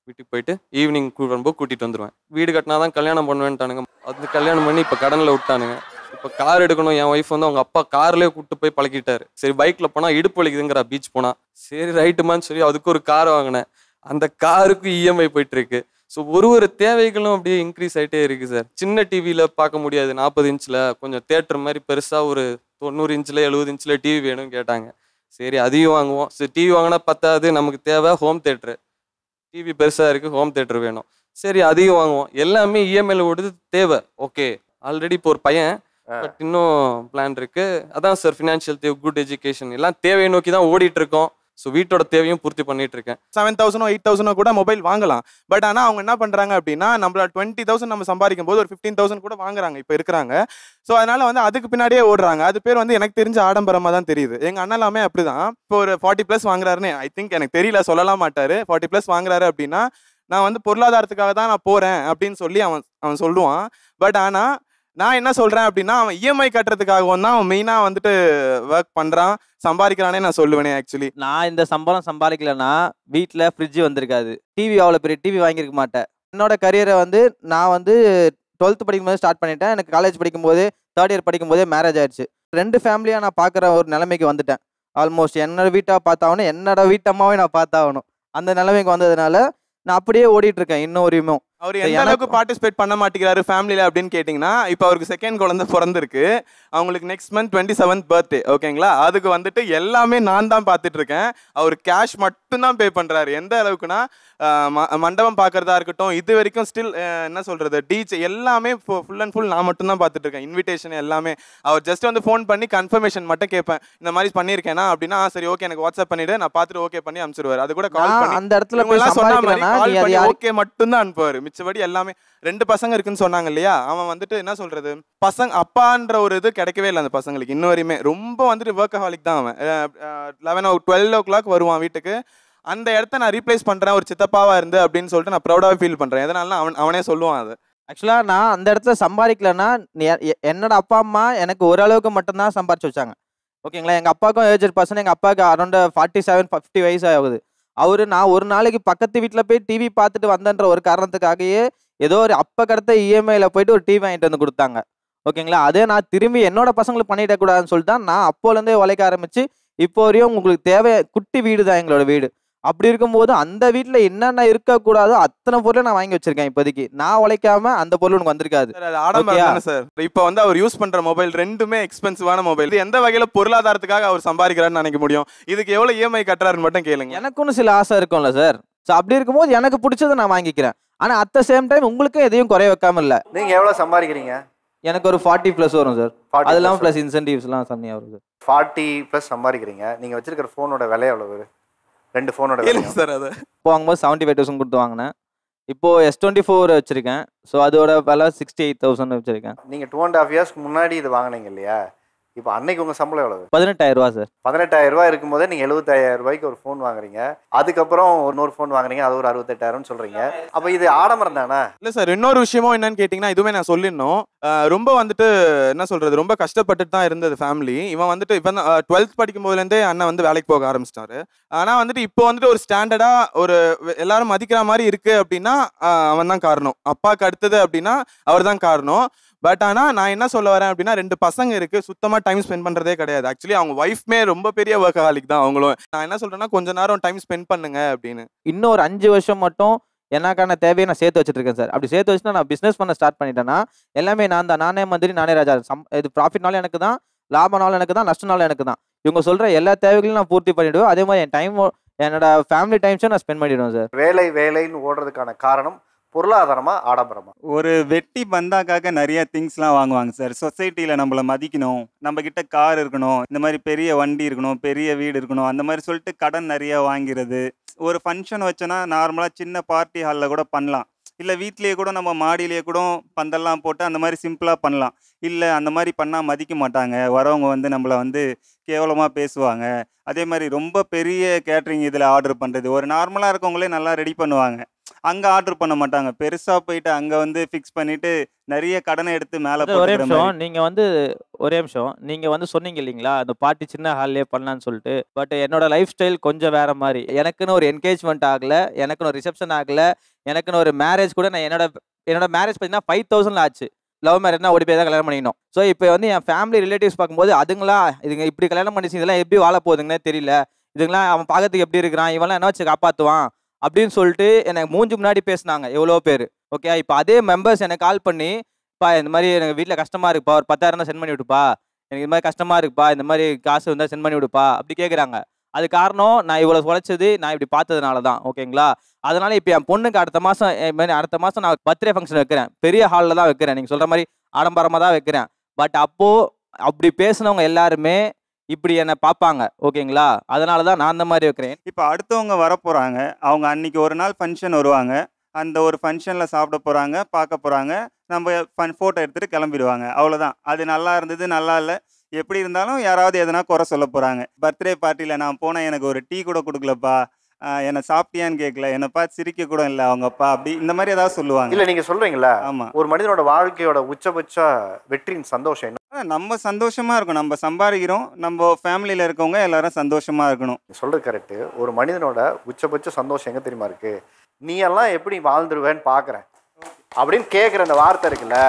வீட்டுக்கு போயிட்டு ஈவினிங் வரும்போது கூட்டிகிட்டு வந்துடுவேன். வீடு கட்டினா தான் கல்யாணம் பண்ணுவேன்ட்டானுங்க. அது கல்யாணம் பண்ணி இப்போ கடனில் விட்டானுங்க. இப்போ கார் எடுக்கணும். என் ஒய்ஃப் வந்து அவங்க அப்பா கார்லேயே கூப்பிட்டு போய் பழக்கிட்டாரு. சரி பைக்கில் போனால் இடுப்பு வலிக்குதுங்கிற பீச் போனால் சரி ரைட்டுமான்னு சொல்லி அதுக்கு ஒரு கார் வாங்கினேன். அந்த காருக்கு இஎம்ஐ போயிட்டுருக்கு. ஸோ ஒரு தேவைகளும் அப்படியே இன்க்ரீஸ் ஆகிட்டே இருக்குது சார். சின்ன டிவியில் பார்க்க முடியாது, 40 இன்ச்சில் கொஞ்சம் தேட்டர் மாதிரி பெருசாக ஒரு 90 இன்ச்சில் 70 இன்ச்சில் டிவி வேணும்னு கேட்டாங்க. சரி அதையும் வாங்குவோம். சரி டிவி வாங்கினா பத்தாது, நமக்கு தேவை ஹோம் தேட்டரு. டிவி பெருசாக இருக்குது, ஹோம் தேட்டர் வேணும். சரி அதையும் வாங்குவோம். எல்லாமே இஎம்ஐயில் ஓடுது, தேவை ஓகே. ஆல்ரெடி இப்போ ஒரு பையன், பட் இன்னும் பிளான் இருக்கு. அதான் சார் ஃபினான்ஷியல் தேவை, குட் எஜுகேஷன் எல்லாம் தேவையை நோக்கி தான் ஓடிட்டு இருக்கோம். ஸோ வீட்டோட தேவையும் பூர்த்தி பண்ணிட்டு இருக்கேன். 7,000 8,000 கூட மொபைல் வாங்கலாம். பட் ஆனால் அவங்க என்ன பண்ணுறாங்க அப்படின்னா நம்மளோட 20,000 நம்ம சம்பாதிக்கும் போது ஒரு 15,000 கூட வாங்குறாங்க இப்போ இருக்கிறாங்க. ஸோ அதனால வந்து அதுக்கு பின்னாடியே ஓடுறாங்க. அது பேர் வந்து எனக்கு தெரிஞ்ச ஆடம்பரமாக தான் தெரியுது. எங்கள் அண்ணலாமே அப்படிதான். இப்போ ஒரு 40+ வாங்குறாருன்னு ஐ திங்க், எனக்கு தெரியல, சொல்லலாம் மாட்டாரு. 40+ வாங்குறாரு அப்படின்னா நான் வந்து பொருளாதாரத்துக்காக தான் நான் போகிறேன் அப்படின்னு சொல்லி அவன் சொல்லுவான். பட் ஆனால் நான் என்ன சொல்கிறேன் அப்படின்னா அவன் இஎம்ஐ கட்டுறதுக்காகவும் தான் அவன் மெயினாக வந்துட்டு ஒர்க் பண்ணுறான், சம்பாதிக்கிறானே நான் சொல்லுவேனே. ஆக்சுவலி நான் இந்த சம்பளம் சம்பாதிக்கலன்னா வீட்டில் ஃப்ரிட்ஜ் வந்திருக்காது, டிவி அவ்வளோ பெரிய டிவி வாங்கியிருக்க மாட்டேன். என்னோட கரியரை வந்து நான் வந்து 12th படிக்கும்போது ஸ்டார்ட் பண்ணிட்டேன். எனக்கு காலேஜ் படிக்கும்போது 3rd இயர் படிக்கும்போதே மேரேஜ் ஆயிடுச்சு. 2 ஃபேமிலியாக நான் பார்க்குற ஒரு நிலைமைக்கு வந்துட்டேன். ஆல்மோஸ்ட் என்னோட வீட்டாக பார்த்தாகணும், என்னோட வீட்டம்மாவே நான் பார்த்தாகணும். அந்த நிலைமைக்கு வந்ததுனால நான் அப்படியே ஓடிட்டுருக்கேன் இன்னும் வரையுமே. அவர் எந்த அளவுக்கு பார்ட்டிசிபேட் பண்ண மாட்டேங்கிறாரு ஃபேமிலியில் அப்படின்னு கேட்டிங்கன்னா, இப்போ அவருக்கு செகண்ட் குழந்தை பிறந்திருக்கு. அவங்களுக்கு நெக்ஸ்ட் மந்த் 27th பர்த்டே, ஓகேங்களா? அதுக்கு வந்துட்டு எல்லாமே நான் தான் பார்த்துட்டு இருக்கேன். அவர் கேஷ் மட்டும்தான் பே பண்ணுறாரு. எந்த அளவுக்குன்னா மண்டபம் பார்க்குறதா இருக்கட்டும், இது வரைக்கும் ஸ்டில் என்ன சொல்கிறது, டிஜே எல்லாமே ஃபுல் அண்ட் ஃபுல் நான் மட்டும்தான் பார்த்துட்டு இருக்கேன். இன்விடேஷன் எல்லாமே அவர் ஜஸ்ட் வந்து ஃபோன் பண்ணி கன்ஃபர்மேஷன் மட்டும் கேட்பேன். இந்த மாதிரி பண்ணியிருக்கேனா அப்படின்னா, சரி ஓகே எனக்கு வாட்ஸ்அப் பண்ணிவிடு, நான் பார்த்துட்டு ஓகே பண்ணி அனுப்பிச்சிடுவார். அது கூட கால் பண்ணி அந்த இடத்துல ஓகே மட்டும்தான் அனுப்புவார். மிச்சபடி எல்லாமே 2 பசங்க இருக்குன்னு சொன்னாங்க இல்லையா, அவன் வந்துட்டு என்ன சொல்றது, பசங்க அப்பான்ற ஒரு இது கிடைக்கவே இல்லை அந்த பசங்களுக்கு இன்ன வரையுமே. ரொம்ப வந்துட்டு ஒர்க்கஹாலிக் தான் அவன். 12 o'clock வருவான் வீட்டுக்கு. அந்த இடத்த நான் ரீப்ளேஸ் பண்றேன் ஒரு சித்தப்பாவா இருந்து அப்படின்னு சொல்லிட்டு நான் ப்ரௌடாக ஃபீல் பண்றேன். எதனால அவனே சொல்லுவான் அது. ஆக்சுவலாக நான் அந்த இடத்துல சம்பாதிக்கலன்னா என்னோட அப்பா அம்மா எனக்கு ஓரளவுக்கு மட்டும்தான் சம்பாரிச்சு வச்சாங்க. ஓகேங்களா? எங்கள் அப்பாவுக்கும் ஏஜட் பர்சன், எங்கள் அப்பாவுக்கு அரௌண்ட் 47-50 வயசு ஆகுது. நான் ஒரு நாளைக்கு பக்கத்து வீட்டில் போய் டிவி பார்த்துட்டு வந்தேன்ற ஒரு காரணத்துக்காகவே ஏதோ ஒரு அப்போ கடத்த இஎம்ஐயில் போயிட்டு ஒரு டிவி வாங்கிட்டு வந்து கொடுத்தாங்க. ஓகேங்களா? அதே நான் திரும்பி என்னோட பசங்களுக்கு பண்ணிடக்கூடாதுன்னு சொல்லிட்டு தான் நான் அப்போலேருந்தே உழைக்க ஆரம்பிச்சு இப்போ வரையும் உங்களுக்கு தேவை குட்டி வீடு தான் எங்களோட வீடு. அப்படி இருக்கும்போது அந்த வீட்டில் என்னென்ன இருக்கக்கூடாதோ அத்தனை பொருளை நான் வாங்கி வச்சிருக்கேன். இப்போதைக்கு நான் உழைக்காம அந்த பொருள் உனக்கு வந்திருக்காது. சார் இப்போ வந்து அவர் யூஸ் பண்ற மொபைல் ரெண்டுமே எக்ஸ்பென்சிவான மொபைல். இது எந்த வகையில பொருளாதாரத்துக்காக அவர் சம்பாதிக்கிறான்னு நினைக்க முடியும்? இதுக்கு எவ்வளவு இஎம்ஐ கட்டுறாருன்னு மட்டும் கேளுங்க. எனக்கு ஒன்றும் சில ஆசை இருக்கும்ல சார். ஸோ அப்படி இருக்கும்போது எனக்கு பிடிச்சதை நான் வாங்கிக்கிறேன். ஆனால் அட் த சேம் டைம் உங்களுக்கு எதையும் குறைய வைக்காம இல்லை. நீங்க எவ்வளவு சம்பாதிக்கிறீங்க? எனக்கு ஒரு 40+ வரும் சார். அது இல்லாமல் ப்ளஸ் இன்சென்டிவ்ஸ்லாம் கம்மியாக வரும் சார். 40+ சம்பாதிக்கிறீங்க. நீங்க வச்சிருக்கிற ஃபோனோட விலை எவ்வளவு? 2 ஃபோனோட விலை சார். அது இப்போ வாங்கும்போது 75,000 கொடுத்து வாங்கினேன். இப்போ S24 வச்சிருக்கேன். ஸோ அதோட விலை 68,000 வச்சிருக்கேன். நீங்க 2.5 இயர்ஸ்க்கு முன்னாடி இது வாங்கினீங்க இல்லையா? இப்போ அன்னைக்கு உங்க சம்பளம் எவ்வளவு? 18,000 ரூபா சார். 18,000 ரூபாய் இருக்கும்போதே நீங்க 75,000 ரூபாய்க்கு ஒரு ஃபோன் வாங்குறீங்க. அதுக்கப்புறம் இன்னொரு ஃபோன் வாங்குறீங்க, அது ஒரு 68,000 சொல்றீங்க. அப்ப இது ஆடம்பரம் தானே? இல்ல சார், இன்னொரு விஷயமும் என்னன்னு கேட்டீங்கன்னா, இதுவுமே நான் சொல்லிடணும். ரொம்ப வந்துட்டு என்ன சொல்றது, ரொம்ப கஷ்டப்பட்டுட்டு தான் இருந்தது ஃபேமிலி. இவன் வந்துட்டு இப்போ 12th படிக்கும் போதுலேருந்தே அண்ணன் வந்து வேலைக்கு போக ஆரம்பிச்சிட்டாரு. ஆனா வந்துட்டு இப்போ வந்துட்டு ஒரு ஸ்டாண்டர்டா ஒரு எல்லாரும் மதிக்கிற மாதிரி இருக்கு அப்படின்னா அவன் தான் காரணம். அப்பாவுக்கு அடுத்தது அப்படின்னா அவர் தான் காரணம். பட் ஆனால் நான் என்ன சொல்ல வரேன் அப்படின்னா, 2 பசங்க இருக்கு, சுத்தமாக டைம் ஸ்பெண்ட் பண்ணுறதே கிடையாது. ஆக்சுவலி அவங்க ஒய்ஃப்மே ரொம்ப பெரிய ஒர்க்கஹாலிக் தான் அவங்களும். நான் என்ன சொல்றேன்னா, கொஞ்ச நேரம் டைம் ஸ்பெண்ட் பண்ணுங்க அப்படின்னு. இன்னும் ஒரு 5 வருஷம் மட்டும் எனக்கான தேவையை நான் சேர்த்து வச்சுட்டு இருக்கேன் சார். அப்படி சேர்த்து வச்சுன்னா நான் பிஸ்னஸ் பண்ண ஸ்டார்ட் பண்ணிட்டேன்னா எல்லாமே நான் தான். நானே மந்திரி, நானே ராஜா. இது ப்ராஃபிட்னாலும் எனக்கு தான், லாபனாலும் எனக்கு தான், நஷ்டனாலும் எனக்கு தான். இவங்க சொல்கிற எல்லா தேவைகளையும் நான் பூர்த்தி பண்ணிவிடுவேன். அதே மாதிரி என் டைம், என்னோட ஃபேமிலி டைம்ஸும் நான் ஸ்பெண்ட் பண்ணிவிடுவேன் சார். வேலைன்னு ஓடுறதுக்கான காரணம் பொருளாதாரமா ஆடம்பரமா? ஒரு வெட்டி பந்தாக்காக நிறைய திங்ஸ்லாம் வாங்குவாங்க சார். சொசைட்டியில் நம்மளை மதிக்கணும், நம்ம கிட்ட கார் இருக்கணும், இந்த மாதிரி பெரிய வண்டி இருக்கணும், பெரிய வீடு இருக்கணும், அந்த மாதிரி சொல்லிட்டு கடன் நிறைய வாங்கிறது. ஒரு ஃபங்க்ஷன் வச்சோன்னா நார்மலாக சின்ன பார்ட்டி ஹாலில் கூட பண்ணலாம். இல்லை வீட்லேயே கூட நம்ம மாடியிலேயே கூட பந்தல்லாம் போட்டு அந்த மாதிரி சிம்பிளாக பண்ணலாம். இல்லை அந்த மாதிரி பண்ணால் மதிக்க மாட்டாங்க, வரவங்க வந்து நம்மளை வந்து கேவலமாக பேசுவாங்க. அதே மாதிரி ரொம்ப பெரிய கேட்ரிங் இதில் ஆர்டர் பண்ணுறது, ஒரு நார்மலாக இருக்கவங்களே நல்லா ரெடி பண்ணுவாங்க, அங்கே ஆர்டர் பண்ண மாட்டாங்க. பெருசாக போயிட்டு அங்கே வந்து ஃபிக்ஸ் பண்ணிவிட்டு நிறைய கடனை எடுத்து மேலே ஒரே நிமிஷம் நீங்கள் வந்து சொன்னீங்க இல்லைங்களா, அந்த பார்ட்டி சின்ன ஹால்லே பண்ணலான்னு சொல்லிட்டு. பட் என்னோட லைஃப் ஸ்டைல் கொஞ்சம் வேற மாதிரி. எனக்குன்னு ஒரு என்கேஜ்மெண்ட் ஆகலை, எனக்குன்னு ஒரு ரிசப்ஷன் ஆகலை, எனக்குன்னு ஒரு மேரேஜ் கூட நான் என்னோட மேரேஜ் பார்த்தீங்கன்னா 5,000 ஆச்சு. லவ் மேரேஜ்னா ஓடி போய் தான் கல்யாணம் பண்ணிக்கணும். ஸோ இப்போ வந்து என் ஃபேமிலி ரிலேட்டிவ்ஸ் பார்க்கும்போது அதுங்களா இதுங்க இப்படி கல்யாணம் பண்ணிச்சு, இதெல்லாம் எப்படி வாழ போகுதுங்கன்னே தெரியல, இதுங்களாம் அவன் பார்க்கறதுக்கு எப்படி இருக்கிறான், இவெல்லாம் என்ன வச்சு காப்பாற்றுவான் அப்படின்னு சொல்லிட்டு எனக்கு மூஞ்சி முன்னாடி பேசினாங்க எவ்வளோ பேர். ஓகே, இப்போ அதே மெம்பர்ஸ் எனக்கு கால் பண்ணி, பா இந்த மாதிரி எனக்கு வீட்டில் கஷ்டமாக இருக்குப்பா, ஒரு 10,000 தான் சென்ட் பண்ணி விடுப்பா, எனக்கு இது மாதிரி கஷ்டமாக இருக்குப்பா, இந்த மாதிரி காசு வந்தால் சென்ட் பண்ணி விடுப்பா அப்படி கேட்குறாங்க. அது காரணம் நான் இவ்வளோ உழைச்சது, நான் இப்படி பார்த்ததுனால தான். ஓகேங்களா? அதனால இப்போ என் பொண்ணுக்கு அடுத்த மாதம் நான் பர்த்டே ஃபங்க்ஷன் வைக்கிறேன். பெரிய ஹாலில் தான் வைக்கிறேன், நீங்கள் சொல்கிற மாதிரி ஆடம்பரமாக தான் வைக்கிறேன். பட் அப்போது அப்படி பேசினவங்க எல்லாருமே இப்படி என்னை பார்ப்பாங்க. ஓகேங்களா? அதனால தான் நான் அந்த மாதிரி வைக்கிறேன். இப்போ அடுத்தவங்க வரப்போகிறாங்க, அவங்க அன்றைக்கி ஒரு நாள் ஃபங்க்ஷன் வருவாங்க, அந்த ஒரு ஃபங்க்ஷனில் சாப்பிட போகிறாங்க, பார்க்க போகிறாங்க, நம்ம ஃபோட்டோ எடுத்துகிட்டு கிளம்பிடுவாங்க, அவ்வளோதான். அது நல்லா இருந்தது, நல்லா இல்லை, எப்படி இருந்தாலும் யாராவது எதனா குறை சொல்ல போகிறாங்க. பர்த்டே பார்ட்டியில் நான் போனேன், எனக்கு ஒரு டீ கூட கொடுக்கலப்பா, என்னை சாப்பிட்டியான்னு கேட்கல, என்னை பார்த்து சிரிக்க கூட இல்லை அவங்க அப்பா, அப்படி இந்த மாதிரி ஏதாவது சொல்லுவாங்க. இல்லை, நீங்கள் சொல்கிறீங்களா? ஆமாம். ஒரு மனிதனோட வாழ்க்கையோட உச்சபட்ச வெற்றியின் சந்தோஷம் என்ன? நம்ம சந்தோஷமாக இருக்கும், நம்ம சம்பாதிக்கிறோம், நம்ம ஃபேமிலியில் இருக்கவங்க எல்லாரும் சந்தோஷமாக இருக்கணும். சொல்கிறது கரெக்டு. ஒரு மனிதனோட உச்சபட்ச சந்தோஷம் எங்கே தெரியுமா இருக்குது? நீ எல்லாம் எப்படி வாழ்ந்துருவேன்னு பார்க்குறேன் அப்படின்னு கேட்குற அந்த வார்த்தை இருக்குல்ல,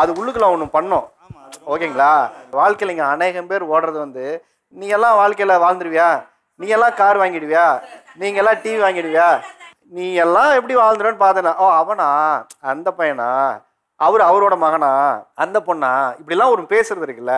அது உள்ளுக்குள்ள ஒன்று பண்ணோம். ஓகேங்களா? வாழ்க்கையில் இங்கே அநேகம் பேர் ஓடுறது வந்து, நீ எல்லாம் வாழ்க்கையில் வாழ்ந்துருவியா, நீ எல்லாம் கார் வாங்கிடுவியா, நீங்கள் எல்லாம் டிவி வாங்கிடுவியா, நீ எல்லாம் எப்படி வாழ்ந்துருன்னு பார்த்தேனா, ஓ அவனா அந்த பையனா, அவரோட மகனா, அந்த பொண்ணா, இப்படிலாம் ஒரு பேசுறது இருக்குல்ல,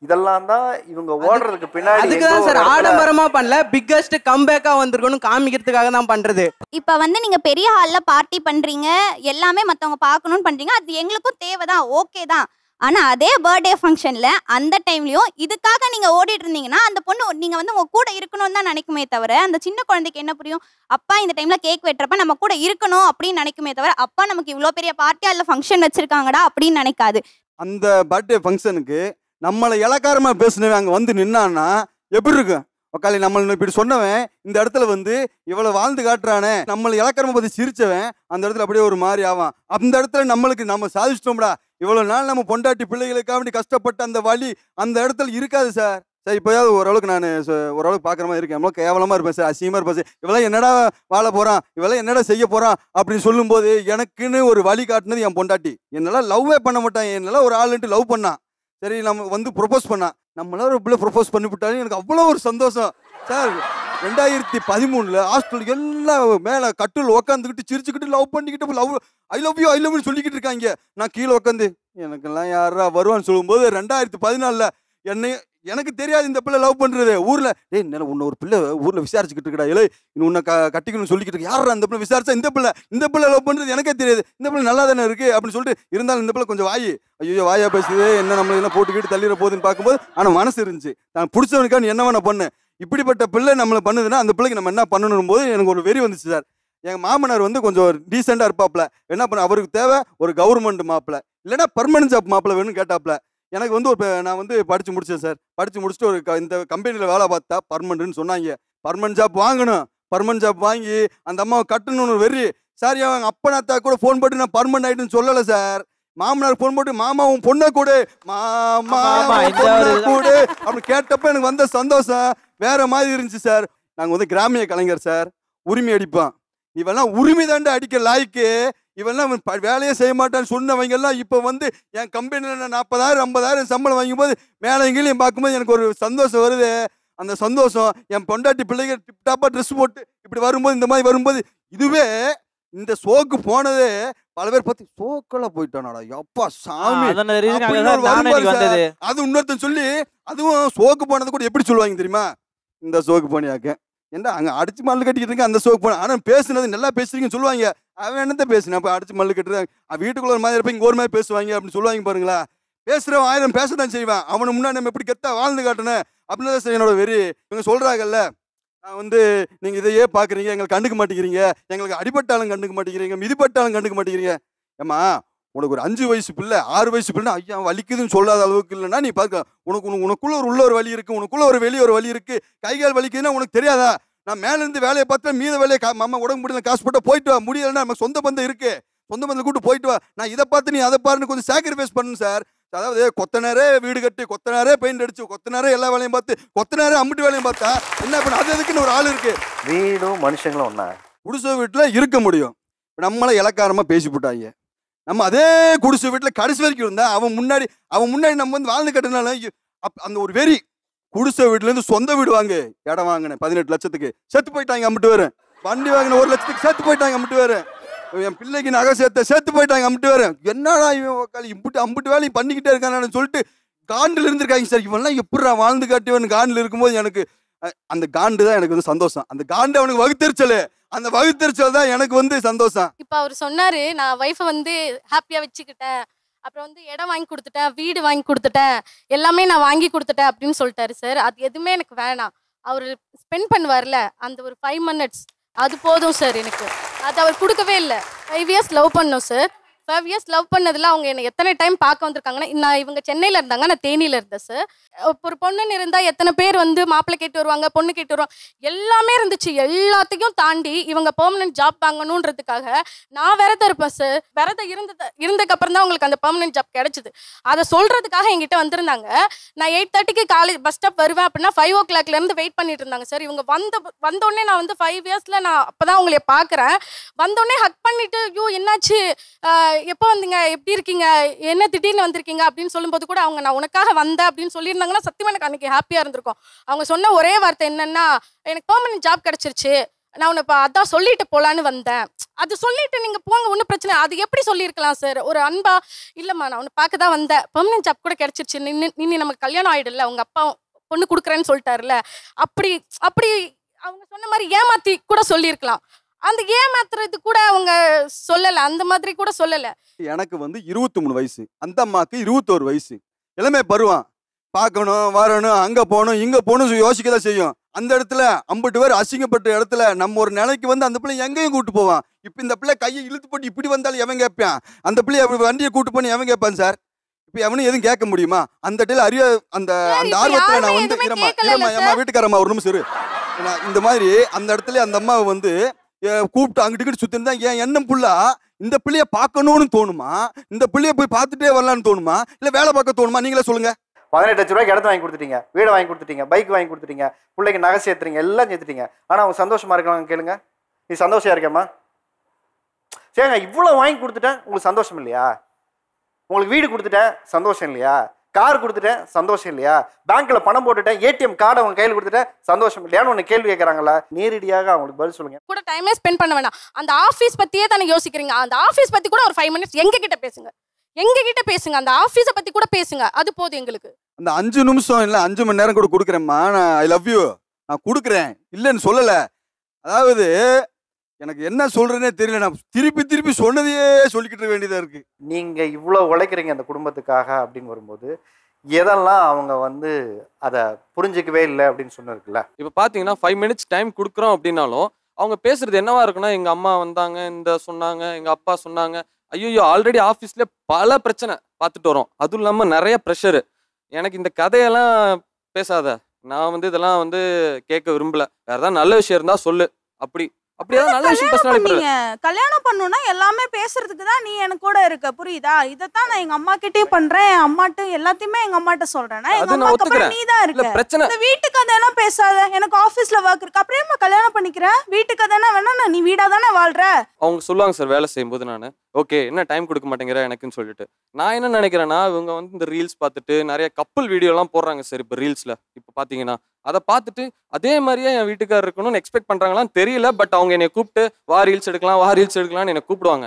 இதெல்லாம் தான் இவங்க ஓடுறதுக்கு பின்னாடி. அதுக்கு தான் சார் ஆடம்பரமா பண்ணல, பிக்கஸ்ட் கம்பேக்கா வந்திருக்கணும் காமிக்கிறதுக்காக தான் பண்றது. இப்போ வந்து நீங்க பெரிய ஹால்ல பார்ட்டி பண்றீங்க, எல்லாமே மத்தவங்க பார்க்கணும்னு பண்றீங்க, அது எங்களுக்கும் தேவைதான், ஓகே தான். ஆனா அதே பர்த்டே ஃபங்க்ஷன்ல அந்த டைம்லயும் இதுக்காக நீங்க ஓடிட்டு இருந்தீங்கன்னா அந்த பொண்ணு நீங்க வந்து உங்க கூட இருக்கணும்னு தான் நினைக்குமே தவிர, அந்த சின்ன குழந்தைக்கு என்ன புரியும், அப்பா இந்த டைம்ல கேக் வெட்டுறப்ப நம்ம கூட இருக்கணும் அப்படின்னு நினைக்குமே தவிர, அப்பா நமக்கு இவ்வளோ பெரிய பார்ட்டியா இல்லை ஃபங்க்ஷன் வச்சிருக்காங்கடா அப்படின்னு நினைக்காது. அந்த பர்த்டே ஃபங்க்ஷனுக்கு நம்மளை இலக்காரமாக பேசினவன் அங்கே வந்து நின்னான்னா எப்படி இருக்கும்? உக்காளி நம்மளை இப்படி சொன்னவன் இந்த இடத்துல வந்து இவ்வளோ வாழ்ந்து காட்டுறானே, நம்மளை இலக்காரமாக பற்றி சிரிச்சவன் அந்த இடத்துல அப்படியே ஒரு மாதிரி ஆவான். அந்த இடத்துல நம்மளுக்கு நம்ம சாதிச்சிட்டோம்டா, இவ்வளோ நாள் நம்ம பொண்டாட்டி பிள்ளைகளுக்காக வேண்டி கஷ்டப்பட்ட அந்த வழி அந்த இடத்துல இருக்காது சார். சார் இப்போயாவது ஓரளவுக்கு நான் ஓரளவுக்கு பார்க்குற மாதிரி இருக்கேன், எவ்வளோ கேவலமாக இருப்பேன் சார், அசிங்கமாக இருப்பேன் சார். இவெல்லாம் என்னடா வாழ போகிறான், இவெல்லாம் என்னடா செய்ய போகிறான் அப்படின்னு சொல்லும்போது எனக்குன்னு ஒரு வழி காட்டினது என் பொண்டாட்டி. என்னெல்லாம் லவ்வே பண்ண மாட்டான், என்னெல்லாம் ஒரு ஆளுன்ட்டு லவ் பண்ணான். சரி நம்ம வந்து ப்ரொப்போஸ் பண்ணான், நம்மளால ஒரு பிள்ளை ப்ரொப்போஸ் பண்ணிவிட்டாலும் எனக்கு அவ்வளோ ஒரு சந்தோஷம் சார். 2013 ஹாஸ்டல் எல்லாம் மேலே கட்டில் உட்காந்துக்கிட்டு சிரிச்சுக்கிட்டு லவ் பண்ணிக்கிட்டு லவ் ஐ லவ் யூ சொல்லிக்கிட்டு இருக்காங்க. நான் கீழே உட்காந்து எனக்கெல்லாம் யாரா வருவான்னு சொல்லும்போது 2014 எனக்கு தெரியாது இந்த பிள்ளை லவ் பண்ணுறது. ஊரில் என்ன உன்னை ஒரு பிள்ளை ஊரில் விசாரிச்சுக்கிட்டு இருக்கா, இல்லை உன்னை கட்டிக்கணும்னு சொல்லிக்கிட்டு இருக்கு. யாரா அந்த பிள்ளை விசாரிச்சா, இந்த பிள்ளை லவ் பண்ணுறது எனக்கே தெரியாது, இந்த பிள்ளை நல்லா தானே இருக்குது அப்படின்னு சொல்லிட்டு. இருந்தாலும் இந்த பிள்ளை கொஞ்சம் ஐயோ வாயா பேசுது, என்ன நம்மளை என்ன போட்டுக்கிட்டு தள்ளிட போகுதுன்னு பார்க்கும்போது ஆனால் மனசு இருந்துச்சு, நான் பிடிச்சவனுக்கான என்ன வேணா பண்ணு. இப்படிப்பட்ட பிள்ளை நம்மளை பண்ணுதுன்னா அந்த பிள்ளைக்கு நம்ம என்ன பண்ணணும் போது எனக்கு ஒரு வெறி வந்துச்சு சார். எங்கள் மாமனார் வந்து கொஞ்சம் டீசெண்டாக இருப்பாப்புல, என்ன பண்ண அவருக்கு தேவை ஒரு கவர்மெண்ட் மாப்பிள்ள, இல்லைன்னா பர்மனன்ட் ஜாப் மாப்பிள்ள வேணும்னு கேட்டாப்புல. எனக்கு வந்து நான் வந்து படித்து முடித்தேன் சார். படித்து முடிச்சுட்டு ஒரு இந்த கம்பெனியில் வேலை பார்த்தா பர்மனன்ட்னு சொன்னாங்க. பர்மனன்ட் ஜாப் வாங்கணும், பர்மனன்ட் ஜாப் வாங்கி அந்த அம்மாவை கட்டணும்னு வெறி சார். அவங்க அப்பனாத்தா கூட ஃபோன் போட்டு நான் பர்மனன்ட் ஆகிட்டுன்னு சொல்லலை சார். மாமனார் ஃபோன் போட்டு மாமாவும் பொண்ணை கூடு, மாமா கூடு அப்படி கேட்டப்ப எனக்கு வந்த சந்தோஷம் வேற மாதிரி இருந்துச்சு சார். நாங்கள் வந்து கிராமிய கலைஞர் சார், உரிமை அடிப்போம். இவெல்லாம் உரிமை தாண்ட அடிக்க லாய்க்கு, இவெல்லாம் வேலையே செய்ய மாட்டான்னு சொன்னவங்க எல்லாம் இப்போ வந்து என் கம்பெனியில் நான் 40,000 50,000 சம்பளம் வாங்கும்போது மேலே எங்கேயும் பார்க்கும்போது எனக்கு ஒரு சந்தோஷம் வருது. அந்த சந்தோஷம் என் பொண்டாட்டி பிள்ளைங்க டிப்டாப்பாக ட்ரெஸ் போட்டு இப்படி வரும்போது, இந்த மாதிரி வரும்போது, இதுவே இந்த ஷோக்கு போனதே பல பேர் பார்த்து ஷோக்கெல்லாம் போயிட்டானாடா எப்பா சாமி அது இன்னொருத்தன் சொல்லி, அதுவும் ஷோக்கு போனது கூட எப்படி சொல்லுவாங்க தெரியுமா, இந்த ஷோக்கு போனியாக்க என்ன அங்கே அடிச்சு மல்லு கட்டிக்கிட்டு இருக்கேன் அந்த ஷோக்கு போனேன், ஆனால் பேசுனது நல்லா பேசுறீங்கன்னு சொல்லுவாங்க. அவன் என்னத்தை பேசுனேன் அப்போ அடிச்சு மல்லு கட்டுறேன், வீட்டுக்குள்ள ஒரு மாதிரி இருப்பேன், இங்கே ஒரு மாதிரி பேசுவாங்க அப்படின்னு சொல்லுவாங்க பாருங்களா. பேசுகிறவன் 1000 பேச தான் செய்வான், அவனை முன்னாடி நம்ம எப்படி கெத்தா வாழ்ந்து காட்டணும் அப்படின்னு தான் என்னோட வெறி. இவங்க சொல்கிறாங்கல்ல, நான் வந்து நீங்கள் இதையே பார்க்குறீங்க, எங்களுக்கு கண்டுக்க மாட்டேங்கிறீங்க, எங்களுக்கு அடிபட்டாலும் கண்டுக்க மாட்டேங்கிறீங்க, மிதிப்பட்டாலும் கண்டுக்க மாட்டேங்கிறீங்க. ஏம்மா உனக்கு ஒரு 5 வயசு பிள்ளை 6 வயசு பிள்ளைன்னா ஐயா வலிக்குதுன்னு சொல்லாத அளவுக்கு இல்லைன்னா நீ பார்க்க, உனக்குள்ள உள்ள ஒரு வலி இருக்குது, உனக்குள்ள ஒரு வெளியே ஒரு வலி இருக்குது, கைகால் வலிக்குதுன்னா உனக்கு தெரியாதா? நான் மேலேருந்து வேலையை பார்த்தா மீத வேலையை அம்மா உடம்பு முடியல காசு போட்டால் போயிட்டு வா, முடியலைன்னா நமக்கு சொந்த பந்தம் இருக்குது, சொந்த பந்தம் கூட்டு போயிட்டு வா, நான் இதை பார்த்து நீ அதை பாருன்னு கொஞ்சம் சாக்ரிஃபைஸ் பண்ணணும் சார். அதாவது கொத்தனாரே வீடு கட்டி, கொத்தனாரே பெயிண்ட் அடிச்சு, கொத்தனாரே எல்லா வேலையும் பார்த்து, கொத்தனாரே அம்பிட்டு வேலையும் பார்த்தா என்ன பண்ண, அது எதுக்குன்னு ஒரு ஆள் இருக்கு. வீடும் மனுஷங்களும் ஒன்றா குடிசை வீட்டில் இருக்க முடியும். நம்மளை இலக்காரமாக பேசி போட்டாங்க. நம்ம அதே குடிசை வீட்டில் கடைசி வரைக்கும் இருந்தா அவன் முன்னாடி நம்ம வந்து வாழ்ந்து கட்டினால அந்த ஒரு வெறி. குடிசை வீட்டுலேருந்து சொந்த வீடு வாங்க, இடம் வாங்கினேன் 18 லட்சத்துக்கு, செத்து போயிட்டாங்க அம்பிட்டு வேறு. வண்டி வாங்கின 1 லட்சத்துக்கு செத்து போயிட்டாங்க அம்பிட்டு வேறு. என் பிள்ளைக்கு நகை சேர்த்து போயிட்டாங்க அம்பிட்டு வேறு. என்னடா இவன் அம்பிட்டு வேலையும் பண்ணிக்கிட்டே இருக்கானு சொல்லிட்டு காண்டில் இருந்திருக்காங்க சார். இவன்லாம் எப்படா வாழ்ந்து காட்டிவன் காண்டில் இருக்கும்போது எனக்கு அந்த காண்டு தான் எனக்கு வந்து சந்தோஷம். அந்த காண்டு அவனுக்கு வகுத்தெரிச்சல், அந்த வகுத்தெரிச்சல் தான் எனக்கு வந்து சந்தோஷம். இப்போ அவர் சொன்னாரு, நான் ஒய்ஃபை வந்து ஹாப்பியா வச்சுக்கிட்டேன், அப்புறம் வந்து இடம் வாங்கி கொடுத்துட்டேன், வீடு வாங்கி கொடுத்துட்டேன், எல்லாமே நான் வாங்கி கொடுத்துட்டேன் அப்படின்னு சொல்லிட்டாரு சார். அது எதுவுமே எனக்கு வேணாம். அவர் ஸ்பெண்ட் பண்ணுவார்ல அந்த ஒரு 5 minutes அது போதும் சார் எனக்கு. அது அவர் கொடுக்கவே இல்லை. 5 years லவ் பண்ணோம் சார். 5 years லவ் பண்ணதில் அவங்க என்னை எத்தனை டைம் பார்க்க வந்திருக்காங்கன்னா, நான் இவங்க சென்னையில் இருந்தாங்க, நான் தேனியில் இருந்தேன் சார். ஒரு பொண்ணுன்னு இருந்தால் எத்தனை பேர் வந்து மாப்பிள்ளை கேட்டு வருவாங்க, பொண்ணு கேட்டு வருவாங்க, எல்லாமே இருந்துச்சு. எல்லாத்தையும் தாண்டி இவங்க பெர்மனன்ட் ஜாப் வாங்கணுன்றதுக்காக நான் விரதம் இருப்பேன் சார். விரதம் இருந்ததுக்கப்புறம் தான் உங்களுக்கு அந்த பெர்மனன்ட் ஜாப் கிடைச்சிது. அதை சொல்கிறதுக்காக என்கிட்ட வந்திருந்தாங்க. நான் 8:30க்கு காலேஜ் பஸ் ஸ்டாப் வருவேன் அப்படின்னா 5 o'clockலேருந்து வெயிட் பண்ணிட்டு இருந்தாங்க சார். இவங்க வந்தோடனே நான் வந்து 5 yearsல நான் அப்போ தான் உங்களை பார்க்குறேன். வந்தோடனே ஹக் பண்ணிவிட்டு, ஐயோ என்னாச்சு, எப்போ வந்தீங்க, எப்படி இருக்கீங்க, என்ன திடீர்னு வந்திருக்கீங்க அப்படின்னு சொல்லும்போது கூட அவங்க நான் உனக்காக வந்தேன் அப்படின்னு சொல்லியிருந்தாங்கன்னா சத்தியமாக எனக்கு அன்றைக்கி ஹாப்பியாக இருந்திருக்கும். அவங்க சொன்ன ஒரே வார்த்தை என்னென்னா, எனக்கு பெர்மனன்ட் ஜாப் கிடச்சிருச்சு, நான் உன்னை இப்போ அதான் சொல்லிட்டு போகலான்னு வந்தேன். அது சொல்லிட்டு நீங்கள் போங்க, ஒன்றும் பிரச்சனை. அது எப்படி சொல்லியிருக்கலாம் சார்? ஒரு அன்பா, இல்லைம்மா நான் உன்னை பார்க்க தான் வந்தேன், பெர்மனன்ட் ஜாப் கூட கிடச்சிருச்சு, நின்று நமக்கு கல்யாணம் ஆகிடும்ல, உங்கள் அப்பா பொண்ணு கொடுக்குறேன்னு சொல்லிட்டாருல, அப்படி அப்படி அவங்க சொன்ன மாதிரி ஏமாற்றி கூட சொல்லியிருக்கலாம். அந்த ஏமாத்துறது கூட அவங்க சொல்லலை, அந்த மாதிரி கூட சொல்லலை. எனக்கு வந்து 23 வயசு, அந்த அம்மாவுக்கு 21 வயசு. இளமை பருவம், பார்க்கணும் வரணும், அங்கே போகணும் இங்கே போகணும் யோசிக்க தான் செய்யும். அந்த இடத்துல 50 பேர் அசிங்கப்பட்ட இடத்துல நம்ம ஒரு நிலைக்கு வந்து அந்த பிள்ளை எங்கேயும் கூப்பிட்டு போவான். இப்போ இந்த பிள்ளை கையை இழுத்து போட்டு இப்படி வந்தாலும் எவன் கேட்பான்? அந்த பிள்ளைய வண்டியை கூப்பிட்டு பண்ணி எவன் கேட்பான் சார்? இப்போ எவனும் எதுவும் கேட்க முடியுமா? அந்த இடத்துல அந்த ஆர்வத்தில் நான் வந்து என் வீட்டுக்காரம்மா ஒரு நிமிஷம் இரு. இந்த மாதிரி அந்த இடத்துல அந்த அம்மாவை வந்து கூப்பிட்டு அங்கிட்டு சுத்திருந்தா என் எண்ணம் புள்ளா இந்த பிள்ளைய பார்க்கணும்னு தோணுமா, இந்த பிள்ளைய போய் பார்த்துட்டே வரலான்னு தோணுமா, இல்லை வேலை பார்க்க தோணுமா? நீங்களே சொல்லுங்க. 18 லட்ச ரூபாய்க்கு இடத்த வாங்கி கொடுத்துட்டீங்க, வீடு வாங்கி கொடுத்துட்டீங்க, பைக் வாங்கி கொடுத்துட்டீங்க, பிள்ளைக்கு நகை சேர்த்துறீங்க, எல்லாம் சேர்த்துட்டீங்க. ஆனால் அவங்க சந்தோஷமா இருக்காங்க கேளுங்க. நீ சந்தோஷமா இருக்கேம்மா? சரிங்க, இவ்வளோ வாங்கி கொடுத்துட்டேன், உங்களுக்கு சந்தோஷம் இல்லையா? உங்களுக்கு வீடு கொடுத்துட்டேன், சந்தோஷம் இல்லையா? கார் கொடுத்துட்டேன், சந்தோஷம் இல்லையா? பேங்க்ல பணம் போட்டுட்டேன், ஏடிஎம் கார்டை உங்க கையில் கொடுத்துட்டேன், சந்தோஷம் இல்லையான்னு ஒன்று கேள்வி கேட்குறாங்களா? நேரடியாக அவங்களுக்கு பதில் சொல்லுங்க. கூட டைமே ஸ்பெண்ட் பண்ண வேணாம், அந்த ஆஃபீஸ் பற்றியே தானே யோசிக்கிறீங்க. அந்த ஆஃபீஸ் பற்றி கூட ஒரு 5 மினிட்ஸ் எங்ககிட்ட பேசுங்க, எங்ககிட்ட பேசுங்க, அந்த ஆஃபீஸை பற்றி கூட பேசுங்க, அது போதும் எங்களுக்கு. அந்த 5 நிமிஷம் இல்லை 5 மணி நேரம் கூட கொடுக்குறேம்மா, நான் ஐ லவ் யூ நான் கொடுக்குறேன், இல்லைன்னு சொல்லலை. அதாவது எனக்கு என்ன சொல்றேனே தெரியல, நான் திருப்பி சொன்னதையே சொல்லிக்கிட்டு இருக்க வேண்டியதா இருக்கு. நீங்க இவ்வளோ உழைக்கிறீங்க அந்த குடும்பத்துக்காக அப்படின்னு வரும்போது எதெல்லாம் அவங்க வந்து அதை புரிஞ்சிக்கவே இல்லை அப்படின்னு சொன்னதுக்குல்ல. இப்போ பார்த்தீங்கன்னா 5 மினிட்ஸ் டைம் கொடுக்குறோம் அப்படின்னாலும் அவங்க பேசுறது என்னவா இருக்குன்னா, எங்க அம்மா வந்தாங்க, இந்த சொன்னாங்க, எங்க அப்பா சொன்னாங்க. ஐயோ, ஆல்ரெடி ஆஃபீஸ்ல பல பிரச்சனை பார்த்துட்டு வரோம், அதுவும் இல்லாமல் நிறைய ப்ரெஷரு. எனக்கு இந்த கதையெல்லாம் பேசாத, நான் வந்து இதெல்லாம் வந்து கேட்க விரும்பல, வேற ஏதாவது நல்ல விஷயம் இருந்தா சொல்லு. அப்படியே நல்ல விஷயம் பேசினா கல்யாணம் பண்ணணும்னா எல்லாமே பேசுறதுக்கு தான் நீ எனக்கு கூட இருக்க, புரியுதா? இதைத்தான் நான் எங்க அம்மா கிட்டயும் பண்றேன், என் அம்மாட்ட எல்லாத்தையுமே எங்க அம்மாட்ட சொல்றேன். எங்க அம்மாக்கு அப்புறம் நீ தான் இருக்க. இந்த வீட்டு கதையெல்லாம் பேசாத, எனக்கு ஆபீஸ்ல ஒர்க் இருக்கு, அப்படியே கல்யாணம் பண்ணிக்கிறேன், வீட்டு கதைனா வேணா நீ வீடா தானே வாழ்ற. அவங்க சொல்லுவாங்க சார் வேலை செய்யும்போது, நான் ஓகே என்ன டைம் கொடுக்க மாட்டேங்கிற எனக்குன்னு சொல்லிட்டு, நான் என்ன நினைக்கிறேன்னா இவங்க வந்து இந்த ரீல்ஸ் பார்த்துட்டு நிறைய கப்பல் வீடியோலாம் போடுறாங்க சார். இப்போ ரீல்ஸில் இப்போ பார்த்தீங்கன்னா அதை பார்த்துட்டு அதே மாதிரியே என் வீட்டுக்காரர் இருக்கணும்னு எக்ஸ்பெக்ட் பண்ணுறாங்களான்னு தெரியல. பட் அவங்க என்னை கூப்பிட்டு வா ரீல்ஸ் எடுக்கலாம்னு என்னை கூப்பிடுவாங்க.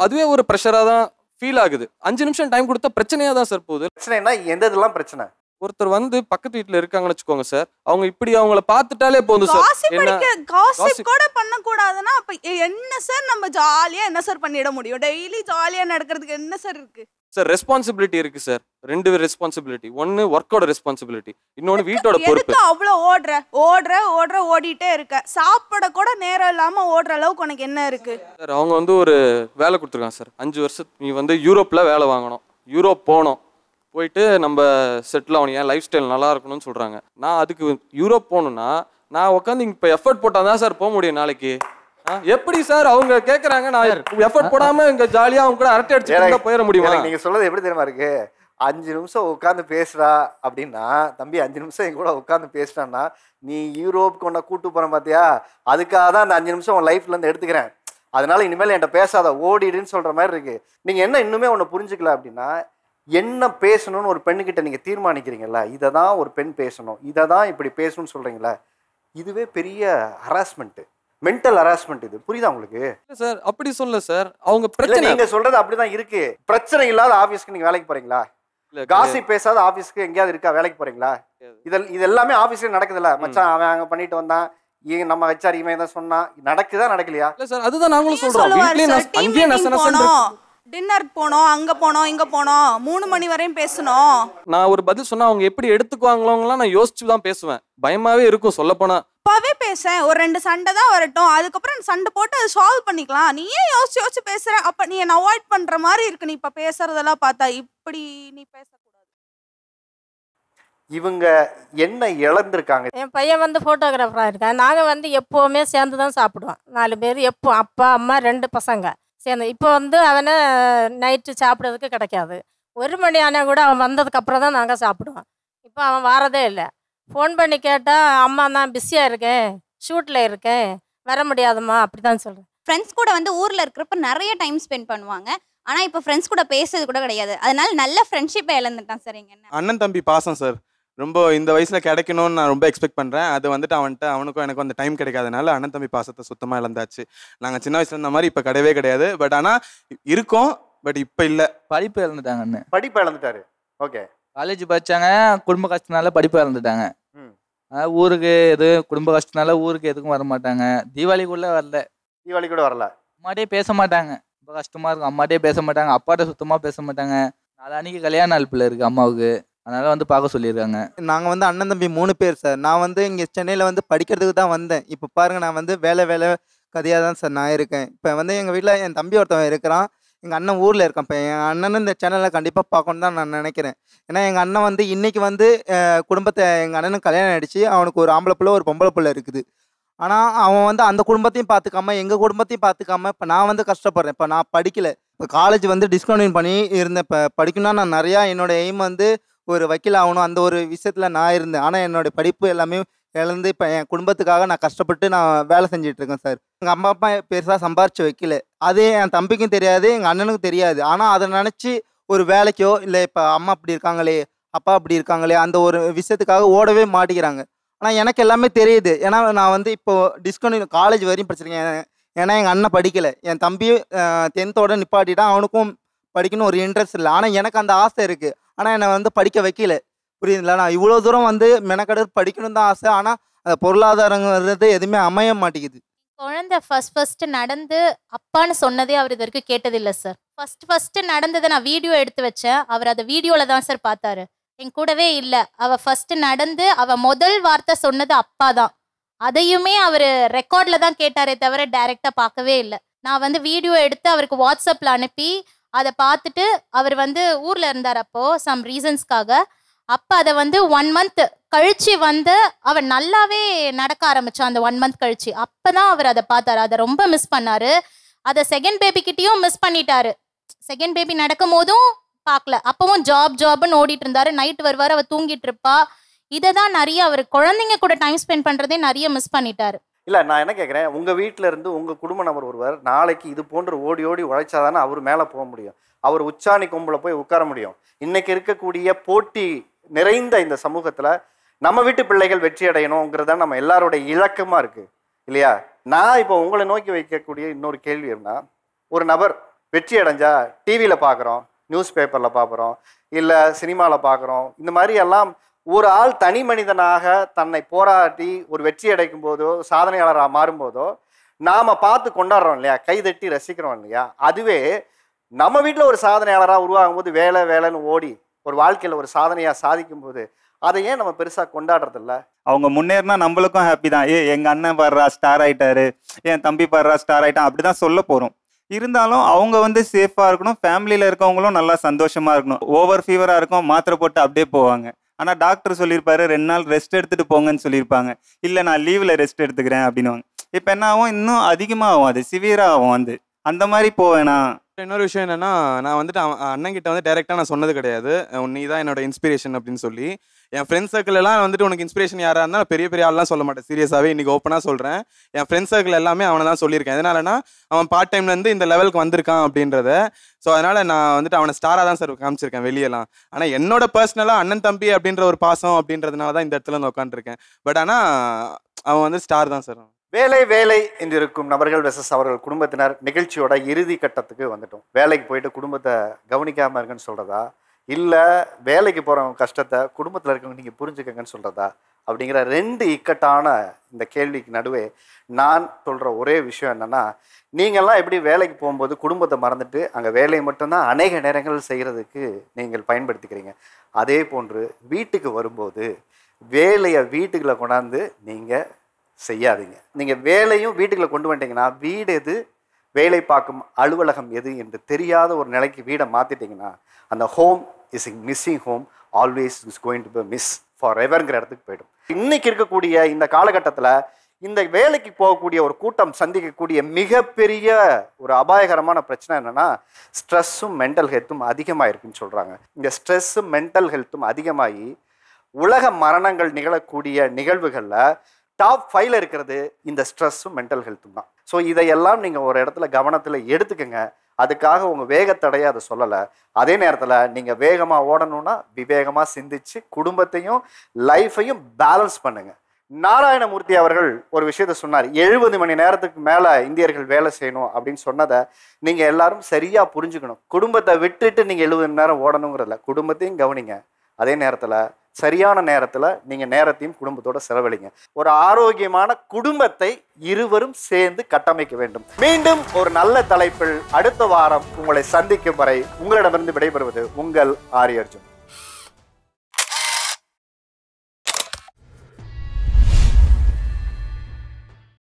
அதுவே ஒரு ப்ரெஷராக தான் ஃபீல் ஆகுது. 5 நிமிஷம் டைம் கொடுத்தா பிரச்சனையாக தான் சார் போகுது. பிரச்சனைனா எந்த இதெல்லாம் பிரச்சனை? ஒருத்தர் வந்து பக்கத்து வீட்டில் இருக்காங்கன்னு வச்சுக்கோங்க சார், அவங்க இப்படி அவங்கள பார்த்துட்டாலே போதும் சார். காசிப் கூட பண்ண கூடாதுன்னா அப்ப என்ன சார் நம்ம ஜாலியா என்ன சார் பண்ணிட முடியும்? டெய்லி ஜாலியா நடக்கிறதுக்கு என்ன சார் இருக்கு சார்? ரெஸ்பான்சிபிலிட்டி இருக்கு சார், 2 ரெஸ்பான்சிபிலிட்டி. ஒன்னு ஒர்க்கோட ரெஸ்பான்சிபிலிட்டி, இன்னொன்னு வீட்டோட பொறுப்பு. அவ்வளவு ஓடிட்டே இருக்க, சாப்பிட கூட நேரம் இல்லாம ஓடுற அளவுக்கு உனக்கு என்ன இருக்கு சார்? அவங்க வந்து ஒரு வேலை கொடுத்துருக்காங்க சார், 5 வருஷம் நீ வந்து யூரோப்ல வேலை வாங்கணும், யூரோப் போகணும், போயிட்டு நம்ம செட்டில் ஆகணும், என் லைஃப் ஸ்டைல் நல்லா இருக்கணும்னு சொல்கிறாங்க. நான் அதுக்கு யூரோப் போகணுன்னா நான் உட்காந்து இப்போ எஃபர்ட் போட்டால் தான் சார் போக முடியும் நாளைக்கு. எப்படி சார் அவங்க கேட்குறாங்க, நான் எஃபர்ட் போடாமல் இங்கே ஜாலியாக அவங்க கூட அரட்டை அடிச்சு போயிட முடியுமா? நீங்கள் சொல்றது எப்படி தெரியுமா இருக்கு? 5 நிமிஷம் உட்காந்து பேசுறா அப்படின்னா, தம்பி 5 நிமிஷம் என் கூட உட்காந்து பேசுறான்னா, நீ யூரோப்புக்கு ஒன்றை கூட்டு போகிறேன் பார்த்தியா, அதுக்காக தான் அந்த 5 நிமிஷம் உன் லைஃப்லேருந்து எடுத்துக்கிறேன், அதனால இனிமேல் என்கிட்ட பேசாத, ஓடிடுன்னு சொல்கிற மாதிரி இருக்கு. நீங்கள் என்ன இன்னுமே ஒன்று புரிஞ்சுக்கல அப்படின்னா, என்ன பேசணும்னு ஒரு பெண்ணுக்கிட்ட நீங்கள் தீர்மானிக்கிறீங்களா, இதை தான் ஒரு பெண் பேசணும், இதை தான் இப்படி பேசணும்னு சொல்கிறீங்களா, இதுவே பெரிய ஹராஸ்மெண்ட்டு, மென்டல் ஹராஸ்மெண்ட். இது புரியுதா உங்களுக்கு சார்? அப்படி சொல்ல சார், அவங்க பிரச்சனை நீங்க சொல்றது அப்படிதான் இருக்கு. பிரச்சனை இல்லாத ஆபீஸ்க்கு நீங்க வேலைக்கு போறீங்களா? காசிப் பேசாத ஆபீஸ்க்கு எங்கேயாவது இருக்கா வேலைக்கு போறீங்களா? இது எல்லாமே ஆபீஸ்ல நடக்குதுல்ல. மச்சான் அவன் அங்க பண்ணிட்டு வந்தான், நம்ம ஹெச்ஆர் இவன் தான் சொன்னா, நடக்குதா நடக்கலையா? இல்ல சார், அதுதான் நாங்களும் சொல்றோம். டின்னர் போனோம், அங்க போனோம், இங்க போனோம், 3 மணி வரையும் பேசணும். நான் ஒரு பதில் சொன்னா அவங்க எப்படி எடுத்துக்குவாங்களோங்கலாம் நான் யோசிச்சு தான் பேசுவேன், பயமாவே இருக்கும் சொல்ல போனா. இப்பவே பேசேன், ஒரு 2 சண்டை தான் வரட்டும், அதுக்கப்புறம் சண்டை போட்டு அதை சால்வ் பண்ணிக்கலாம். நீ ஏன் யோசிச்சு பேசுற? அப்ப நீ என்ன அவாய்ட் பண்ற மாதிரி இருக்கு. நீ இப்ப பேசுறதெல்லாம் பார்த்தா இப்படி நீ பேசக்கூடாது. இவங்க என்ன இழந்திருக்காங்க? என் பையன் வந்து ஃபோட்டோகிராஃபராக இருக்கான். நாங்கள் வந்து எப்போவுமே சேர்ந்து தான் சாப்பிடுவோம், 4 பேர். எப்போ அப்பா அம்மா 2 பசங்க சேர்ந்து. இப்போ வந்து அவனை நைட்டு சாப்பிட்றதுக்கு கிடைக்காது. 1 மணி ஆனால் கூட அவன் வந்ததுக்கப்புறம் தான் நாங்கள் சாப்பிடுவோம். இப்போ அவன் வாரதே இல்லை. ஃபோன் பண்ணி கேட்டால் அம்மா நான் பிஸியாக இருக்கேன், ஷூட்டில் இருக்கேன், வர முடியாதும்மா, அப்படி தான் சொல்கிறேன். ஃப்ரெண்ட்ஸ் கூட வந்து ஊரில் இருக்கிறப்ப நிறைய டைம் ஸ்பெண்ட் பண்ணுவாங்க, ஆனால் இப்போ ஃப்ரெண்ட்ஸ் கூட பேசுறது கூட கிடையாது. அதனால நல்ல ஃப்ரெண்ட்ஷிப்பை இழந்துட்டான் சார். எங்க அண்ணன் தம்பி பாசம் சார். ரொம்ப இந்த வயசில் கிடைக்கணும்னு நான் ரொம்ப எக்ஸ்பெக்ட் பண்ணுறேன். அது வந்துட்டு அவனுக்கும் எனக்கும் அந்த டைம் கிடைக்காதனால அண்ணன் தம்பி பாசத்தை சுத்தமாக இழந்தாச்சு. நாங்கள் சின்ன வயசுல இருந்த மாதிரி இப்போ கிடையவே கிடையாது. பட் ஆனால் இருக்கோம், பட் இப்போ இல்லை. படிப்பு இழந்துட்டாங்க அண்ணன். படிப்பு இழந்துட்டாரு. ஓகே. காலேஜ் படிச்சாங்க, குடும்ப கஷ்டனால படிப்பு இழந்துட்டாங்க. ஊருக்கு குடும்ப கஷ்டனால ஊருக்கு எதுக்கும் வர மாட்டாங்க. தீபாவளிக்குள்ள வரல. தீபாவளி கூட வரல. அம்மாட்டே பேச மாட்டாங்க. ரொம்ப கஷ்டமா இருக்கும். அம்மாட்டே பேச மாட்டாங்க, அப்பாட்ட சுத்தமா பேச மாட்டாங்க. நாளான்னைக்கு கல்யாண நாள் பிள்ளை இருக்கு அம்மாவுக்கு, அதனால வந்து பார்க்க சொல்லியிருக்காங்க. நாங்கள் வந்து அண்ணன் தம்பி 3 பேர் சார். நான் வந்து இங்கே சென்னையில் வந்து படிக்கிறதுக்கு தான் வந்தேன். இப்போ பாருங்கள், நான் வந்து வேலை கதையாக தான் சார் நான் இருக்கேன். இப்போ வந்து எங்கள் வீட்டில் என் தம்பி ஒருத்தவன் இருக்கிறான், எங்கள் அண்ணன் ஊரில் இருக்கான். இப்போ என் அண்ணனும் இந்த சேனலை கண்டிப்பாக பார்க்கணுன்னு தான் நான் நினைக்கிறேன். ஏன்னா எங்கள் அண்ணன் வந்து இன்றைக்கி வந்து குடும்பத்தை, எங்கள் அண்ணனுக்கு கல்யாணம் ஆகிடுச்சு, அவனுக்கு ஒரு ஆம்பளை பிள்ளை ஒரு பொம்பளை பிள்ளை இருக்குது. ஆனால் அவன் வந்து அந்த குடும்பத்தையும் பார்த்துக்காம எங்கள் குடும்பத்தையும் பார்த்துக்காம இப்போ நான் வந்து கஷ்டப்படுறேன். இப்போ நான் படிக்கலை. இப்போ காலேஜ் வந்து டிஸ்கண்டினியூ பண்ணி இருந்தேன். இப்போ படிக்கணும்னா நான் நிறையா என்னோடய எய்ம் வந்து ஒரு வக்கீல் ஆகணும், அந்த ஒரு விஷயத்தில் நான் இருந்தேன். ஆனால் என்னோடய படிப்பு எல்லாமே இழந்து இப்போ என் குடும்பத்துக்காக நான் கஷ்டப்பட்டு நான் வேலை செஞ்சிட்ருக்கேன் சார். எங்கள் அம்மா அப்பா பெருசாக சம்பாரித்து வைக்கல, அது என் தம்பிக்கும் தெரியாது, எங்கள் அண்ணனுக்கும் தெரியாது. ஆனால் அதை நினச்சி ஒரு வேலைக்கோ இல்லை இப்போ அம்மா அப்படி இருக்காங்களே, அப்பா அப்படி இருக்காங்களே, அந்த ஒரு விஷயத்துக்காக ஓடவே மாட்டேங்கிறாங்க. ஆனால் எனக்கு எல்லாமே தெரியுது. ஏன்னா நான் வந்து இப்போது டிஸ்கண்டினியூ காலேஜ் வரையும் படிச்சிருக்கேன். ஏன்னா எங்கள் அண்ணன் படிக்கலை, என் தம்பியும் 10th நிப்பாட்டிட்டான். அவனுக்கும் படிக்கணும் ஒரு இன்ட்ரெஸ்ட் இல்லை. ஆனால் எனக்கு அந்த ஆசை இருக்குது. ஆனால் என்னை வந்து படிக்க வைக்கல. புரியுதுங்களா? நான் இவ்வளோ தூரம் வந்து மெனக்கடர் படிக்கணும் தான் ஆசை. ஆனால் அந்த பொருளாதாரங்கிறது எதுவுமே அமைய மாட்டேங்குது. குழந்தை ஃபர்ஸ்ட் நடந்து அப்பான்னு சொன்னதே அவர் இது வரைக்கும் கேட்டதில்லை சார். ஃபர்ஸ்ட் நடந்ததை நான் வீடியோ எடுத்து வச்சேன். அவர் அதை வீடியோவில் தான் சார் பார்த்தாரு, என் கூடவே இல்லை. அவள் ஃபர்ஸ்ட் நடந்து அவள் முதல் வார்த்தை சொன்னது அப்பா தான். அதையுமே அவர் ரெக்கார்டில் தான் கேட்டாரே தவிர டைரெக்டாக பார்க்கவே இல்லை. நான் வந்து வீடியோ எடுத்து அவருக்கு வாட்ஸ்அப்பில் அனுப்பி அதை பார்த்துட்டு அவர் வந்து ஊரில் இருந்தார் அப்போது சம் ரீசன்ஸ்க்காக. அப்போ அதை வந்து 1 month கழிச்சு வந்து அவர் நல்லாவே நடக்க ஆரம்பித்தான். அந்த 1 month கழிச்சு அப்போ தான் அவர் அதை பார்த்தாரு. அதை ரொம்ப மிஸ் பண்ணார். அதை செகண்ட் பேபிக்கிட்டேயும் மிஸ் பண்ணிட்டாரு. செகண்ட் பேபி நடக்கும் போதும் பார்க்கல. அப்பவும் ஜாப்னு ஓடிட்டு இருந்தாரு. நைட்டு வருவார், அவள் தூங்கிட்டு இருப்பா. இதை தான் நிறைய அவர் குழந்தைங்க கூட டைம் ஸ்பெண்ட் பண்ணுறதே நிறைய மிஸ் பண்ணிட்டாரு. இல்லை, நான் என்ன கேட்குறேன், உங்கள் வீட்டில் இருந்து உங்கள் குடும்ப நபர் ஒருவர் நாளைக்கு இது போன்று ஓடி உழைச்சாதானே அவர் மேலே போக முடியும், அவர் உச்சாணி கொம்பில் போய் உட்கார முடியும். இன்றைக்கி இருக்கக்கூடிய போட்டி நிறைந்த இந்த சமூகத்தில் நம்ம வீட்டு பிள்ளைகள் வெற்றி அடையணுங்கிறது தான் நம்ம எல்லாருடைய இலக்கமாக இருக்குது இல்லையா? நான் இப்போ உங்களை நோக்கி வைக்கக்கூடிய இன்னொரு கேள்வி என்ன, ஒரு நபர் வெற்றி அடைஞ்சா டிவியில் பார்க்குறோம், நியூஸ் பேப்பரில் பார்க்குறோம், இல்லை சினிமாவில் பார்க்குறோம். இந்த மாதிரி எல்லாம் ஒரு ஆள் தனி மனிதனாக தன்னை போராட்டி ஒரு வெற்றி அடைக்கும் போதோ சாதனையாளராக மாறும்போதோ நாம் பார்த்து கொண்டாடுறோம் இல்லையா, கைதட்டி ரசிக்கிறோம் இல்லையா? அதுவே நம்ம வீட்டில் ஒரு சாதனையாளராக உருவாகும் போது வேலைன்னு ஓடி ஒரு வாழ்க்கையில் ஒரு சாதனையாக சாதிக்கும் போது அதை ஏன் நம்ம பெருசாக கொண்டாடுறதில்ல? அவங்க முன்னேறினா நம்மளுக்கும் ஹாப்பி தான். எங்கள் அண்ணன் பாடுறா ஸ்டார் ஆகிட்டாரு, என் தம்பி பாடுறா ஸ்டார் ஆகிட்டான், அப்படி தான் சொல்ல போகிறோம். இருந்தாலும் அவங்க வந்து சேஃபாக இருக்கணும், ஃபேமிலியில் இருக்கவங்களும் நல்லா சந்தோஷமாக இருக்கணும். ஓவர் ஃபீவராக இருக்கும், மாத்திரை போட்டு அப்படியே போவாங்க. ஆனால் டாக்டர் சொல்லியிருப்பாரு 2 நாள் ரெஸ்ட் எடுத்துகிட்டு போங்கன்னு சொல்லியிருப்பாங்க. இல்லை நான் லீவில் ரெஸ்ட் எடுத்துக்கிறேன் அப்படின்னுவாங்க. இப்போ என்ன ஆகும், இன்னும் அதிகமாக ஆகும், அது சிவியராக ஆகும். அந்த மாதிரி போவேனா. இன்னொரு விஷயம் என்னன்னா, நான் வந்துட்டு அண்ணன்கிட்ட வந்து டைரெக்டாக நான் சொன்னது கிடையாது, நீ தான் என்னோட இன்ஸ்பிரேஷன் அப்படின்னு சொல்லி. என் ஃப்ரெண்ட்ஸ் சர்க்கிள் எல்லாம் வந்துட்டு உனக்கு இன்ஸ்பிரேஷன் யாராக இருந்தால் பெரிய ஆள்லாம் சொல்ல மாட்டேன், சீரியஸாகவே இன்றைக்கி ஓப்பனாக சொல்கிறேன். என் ஃப்ரெண்ட்ஸ் சர்க்கிள் எல்லாமே அவனை தான் சொல்லியிருக்கேன். எதனாலனா அவன் பார்ட் டைம்லேருந்து இந்த லெவலுக்கு வந்திருக்கான் அப்படின்றத. ஸோ அதனால் நான் வந்துட்டு அவனை ஸ்டாராக தான் சார் காமிச்சிருக்கேன் வெளியெல்லாம். ஆனால் என்னோட பர்சனலாக அண்ணன் தம்பி அப்படின்ற ஒரு பாசம் அப்படின்றதுனால தான் இந்த இடத்துல வந்து உட்காந்துருக்கேன். பட் ஆனால் அவன் வந்து ஸ்டார் தான் சார். வேலை என்று இருக்கும் நபர்கள் வெர்சஸ் அவர்கள் குடும்பத்தினர் நிகழ்ச்சியோட இறுதி கட்டத்துக்கு வந்துட்டோம். வேலைக்கு போயிட்டு குடும்பத்தை கவனிக்காமல் இருக்குன்னு சொல்கிறதா, இல்லை வேலைக்கு போகிறவங்க கஷ்டத்தை குடும்பத்தில் இருக்கவங்க நீங்கள் புரிஞ்சுக்கங்கன்னு சொல்கிறதா அப்படிங்கிற 2 இக்கட்டான இந்த கேள்விக்கு நடுவே நான் சொல்கிற ஒரே விஷயம் என்னென்னா, நீங்கள்லாம் எப்படி வேலைக்கு போகும்போது குடும்பத்தை மறந்துட்டு அங்கே வேலையை மட்டும்தான் அநேக நேரங்கள் செய்கிறதுக்கு நீங்கள் பயன்படுத்திக்கிறீங்க, அதே போன்று வீட்டுக்கு வரும்போது வேலையை வீட்டுக்குள்ளே கொண்டாந்து நீங்கள் செய்யாதீங்க. நீங்கள் வேலையும் வீட்டுக்குள்ளே கொண்டு வந்துட்டீங்கன்னா வீடு எது, வேலை பார்க்கும் அலுவலகம் எது என்று தெரியாத ஒரு நிலைக்கு வீடை மாற்றிட்டிங்கன்னா அந்த home is missing home always is going to be miss for எவர்ங்கிற இடத்துக்கு போய்டும். இன்றைக்கி இருக்கக்கூடிய இந்த காலகட்டத்தில் இந்த வேலைக்கு போகக்கூடிய ஒரு கூட்டம் சந்திக்கக்கூடிய மிகப்பெரிய ஒரு அபாயகரமான பிரச்சனை என்னென்னா, ஸ்ட்ரெஸ்ஸும் மென்டல் ஹெல்த்தும் அதிகமாக இருக்குன்னு சொல்கிறாங்க. இந்த ஸ்ட்ரெஸ்ஸும் மென்டல் ஹெல்த்தும் அதிகமாகி உலக மரணங்கள் நிகழக்கூடிய நிகழ்வுகளில் டாப் 5ல் இருக்கிறது இந்த ஸ்ட்ரெஸ்ஸும் மென்டல் ஹெல்த்தும் தான். ஸோ இதையெல்லாம் நீங்கள் ஒரு இடத்துல கவனத்தில் எடுத்துக்கங்க. அதுக்காக உங்கள் வேகத்தடையை அதை சொல்லலை. அதே நேரத்தில் நீங்கள் வேகமாக ஓடணும்னா விவேகமாக சிந்திச்சு குடும்பத்தையும் லைஃப்பையும் பேலன்ஸ் பண்ணுங்க. நாராயணமூர்த்தி அவர்கள் ஒரு விஷயத்த சொன்னார். 70 மணி நேரத்துக்கு மேலே இந்தியர்கள் வேலை செய்யணும் அப்படின்னு சொன்னதை நீங்கள் எல்லாரும் சரியாக புரிஞ்சுக்கணும். குடும்பத்தை விட்டுட்டு நீங்கள் 70 மணி நேரம் ஓடணுங்கிறதில்ல, குடும்பத்தையும் கவனிங்க. அதே நேரத்தில் சரியான நேரத்தில் நீங்கள் நேரத்தையும் குடும்பத்தோட செலவழிங்க. ஒரு ஆரோக்கியமான குடும்பத்தை இருவரும் சேர்ந்து கட்டமைக்க வேண்டும். மீண்டும் ஒரு நல்ல தலைப்பில் அடுத்த வாரம் உங்களை சந்திக்கும் வரை உங்களிடமிருந்து விடைபெறுவது உங்கள் ஆரி அர்ஜுன்.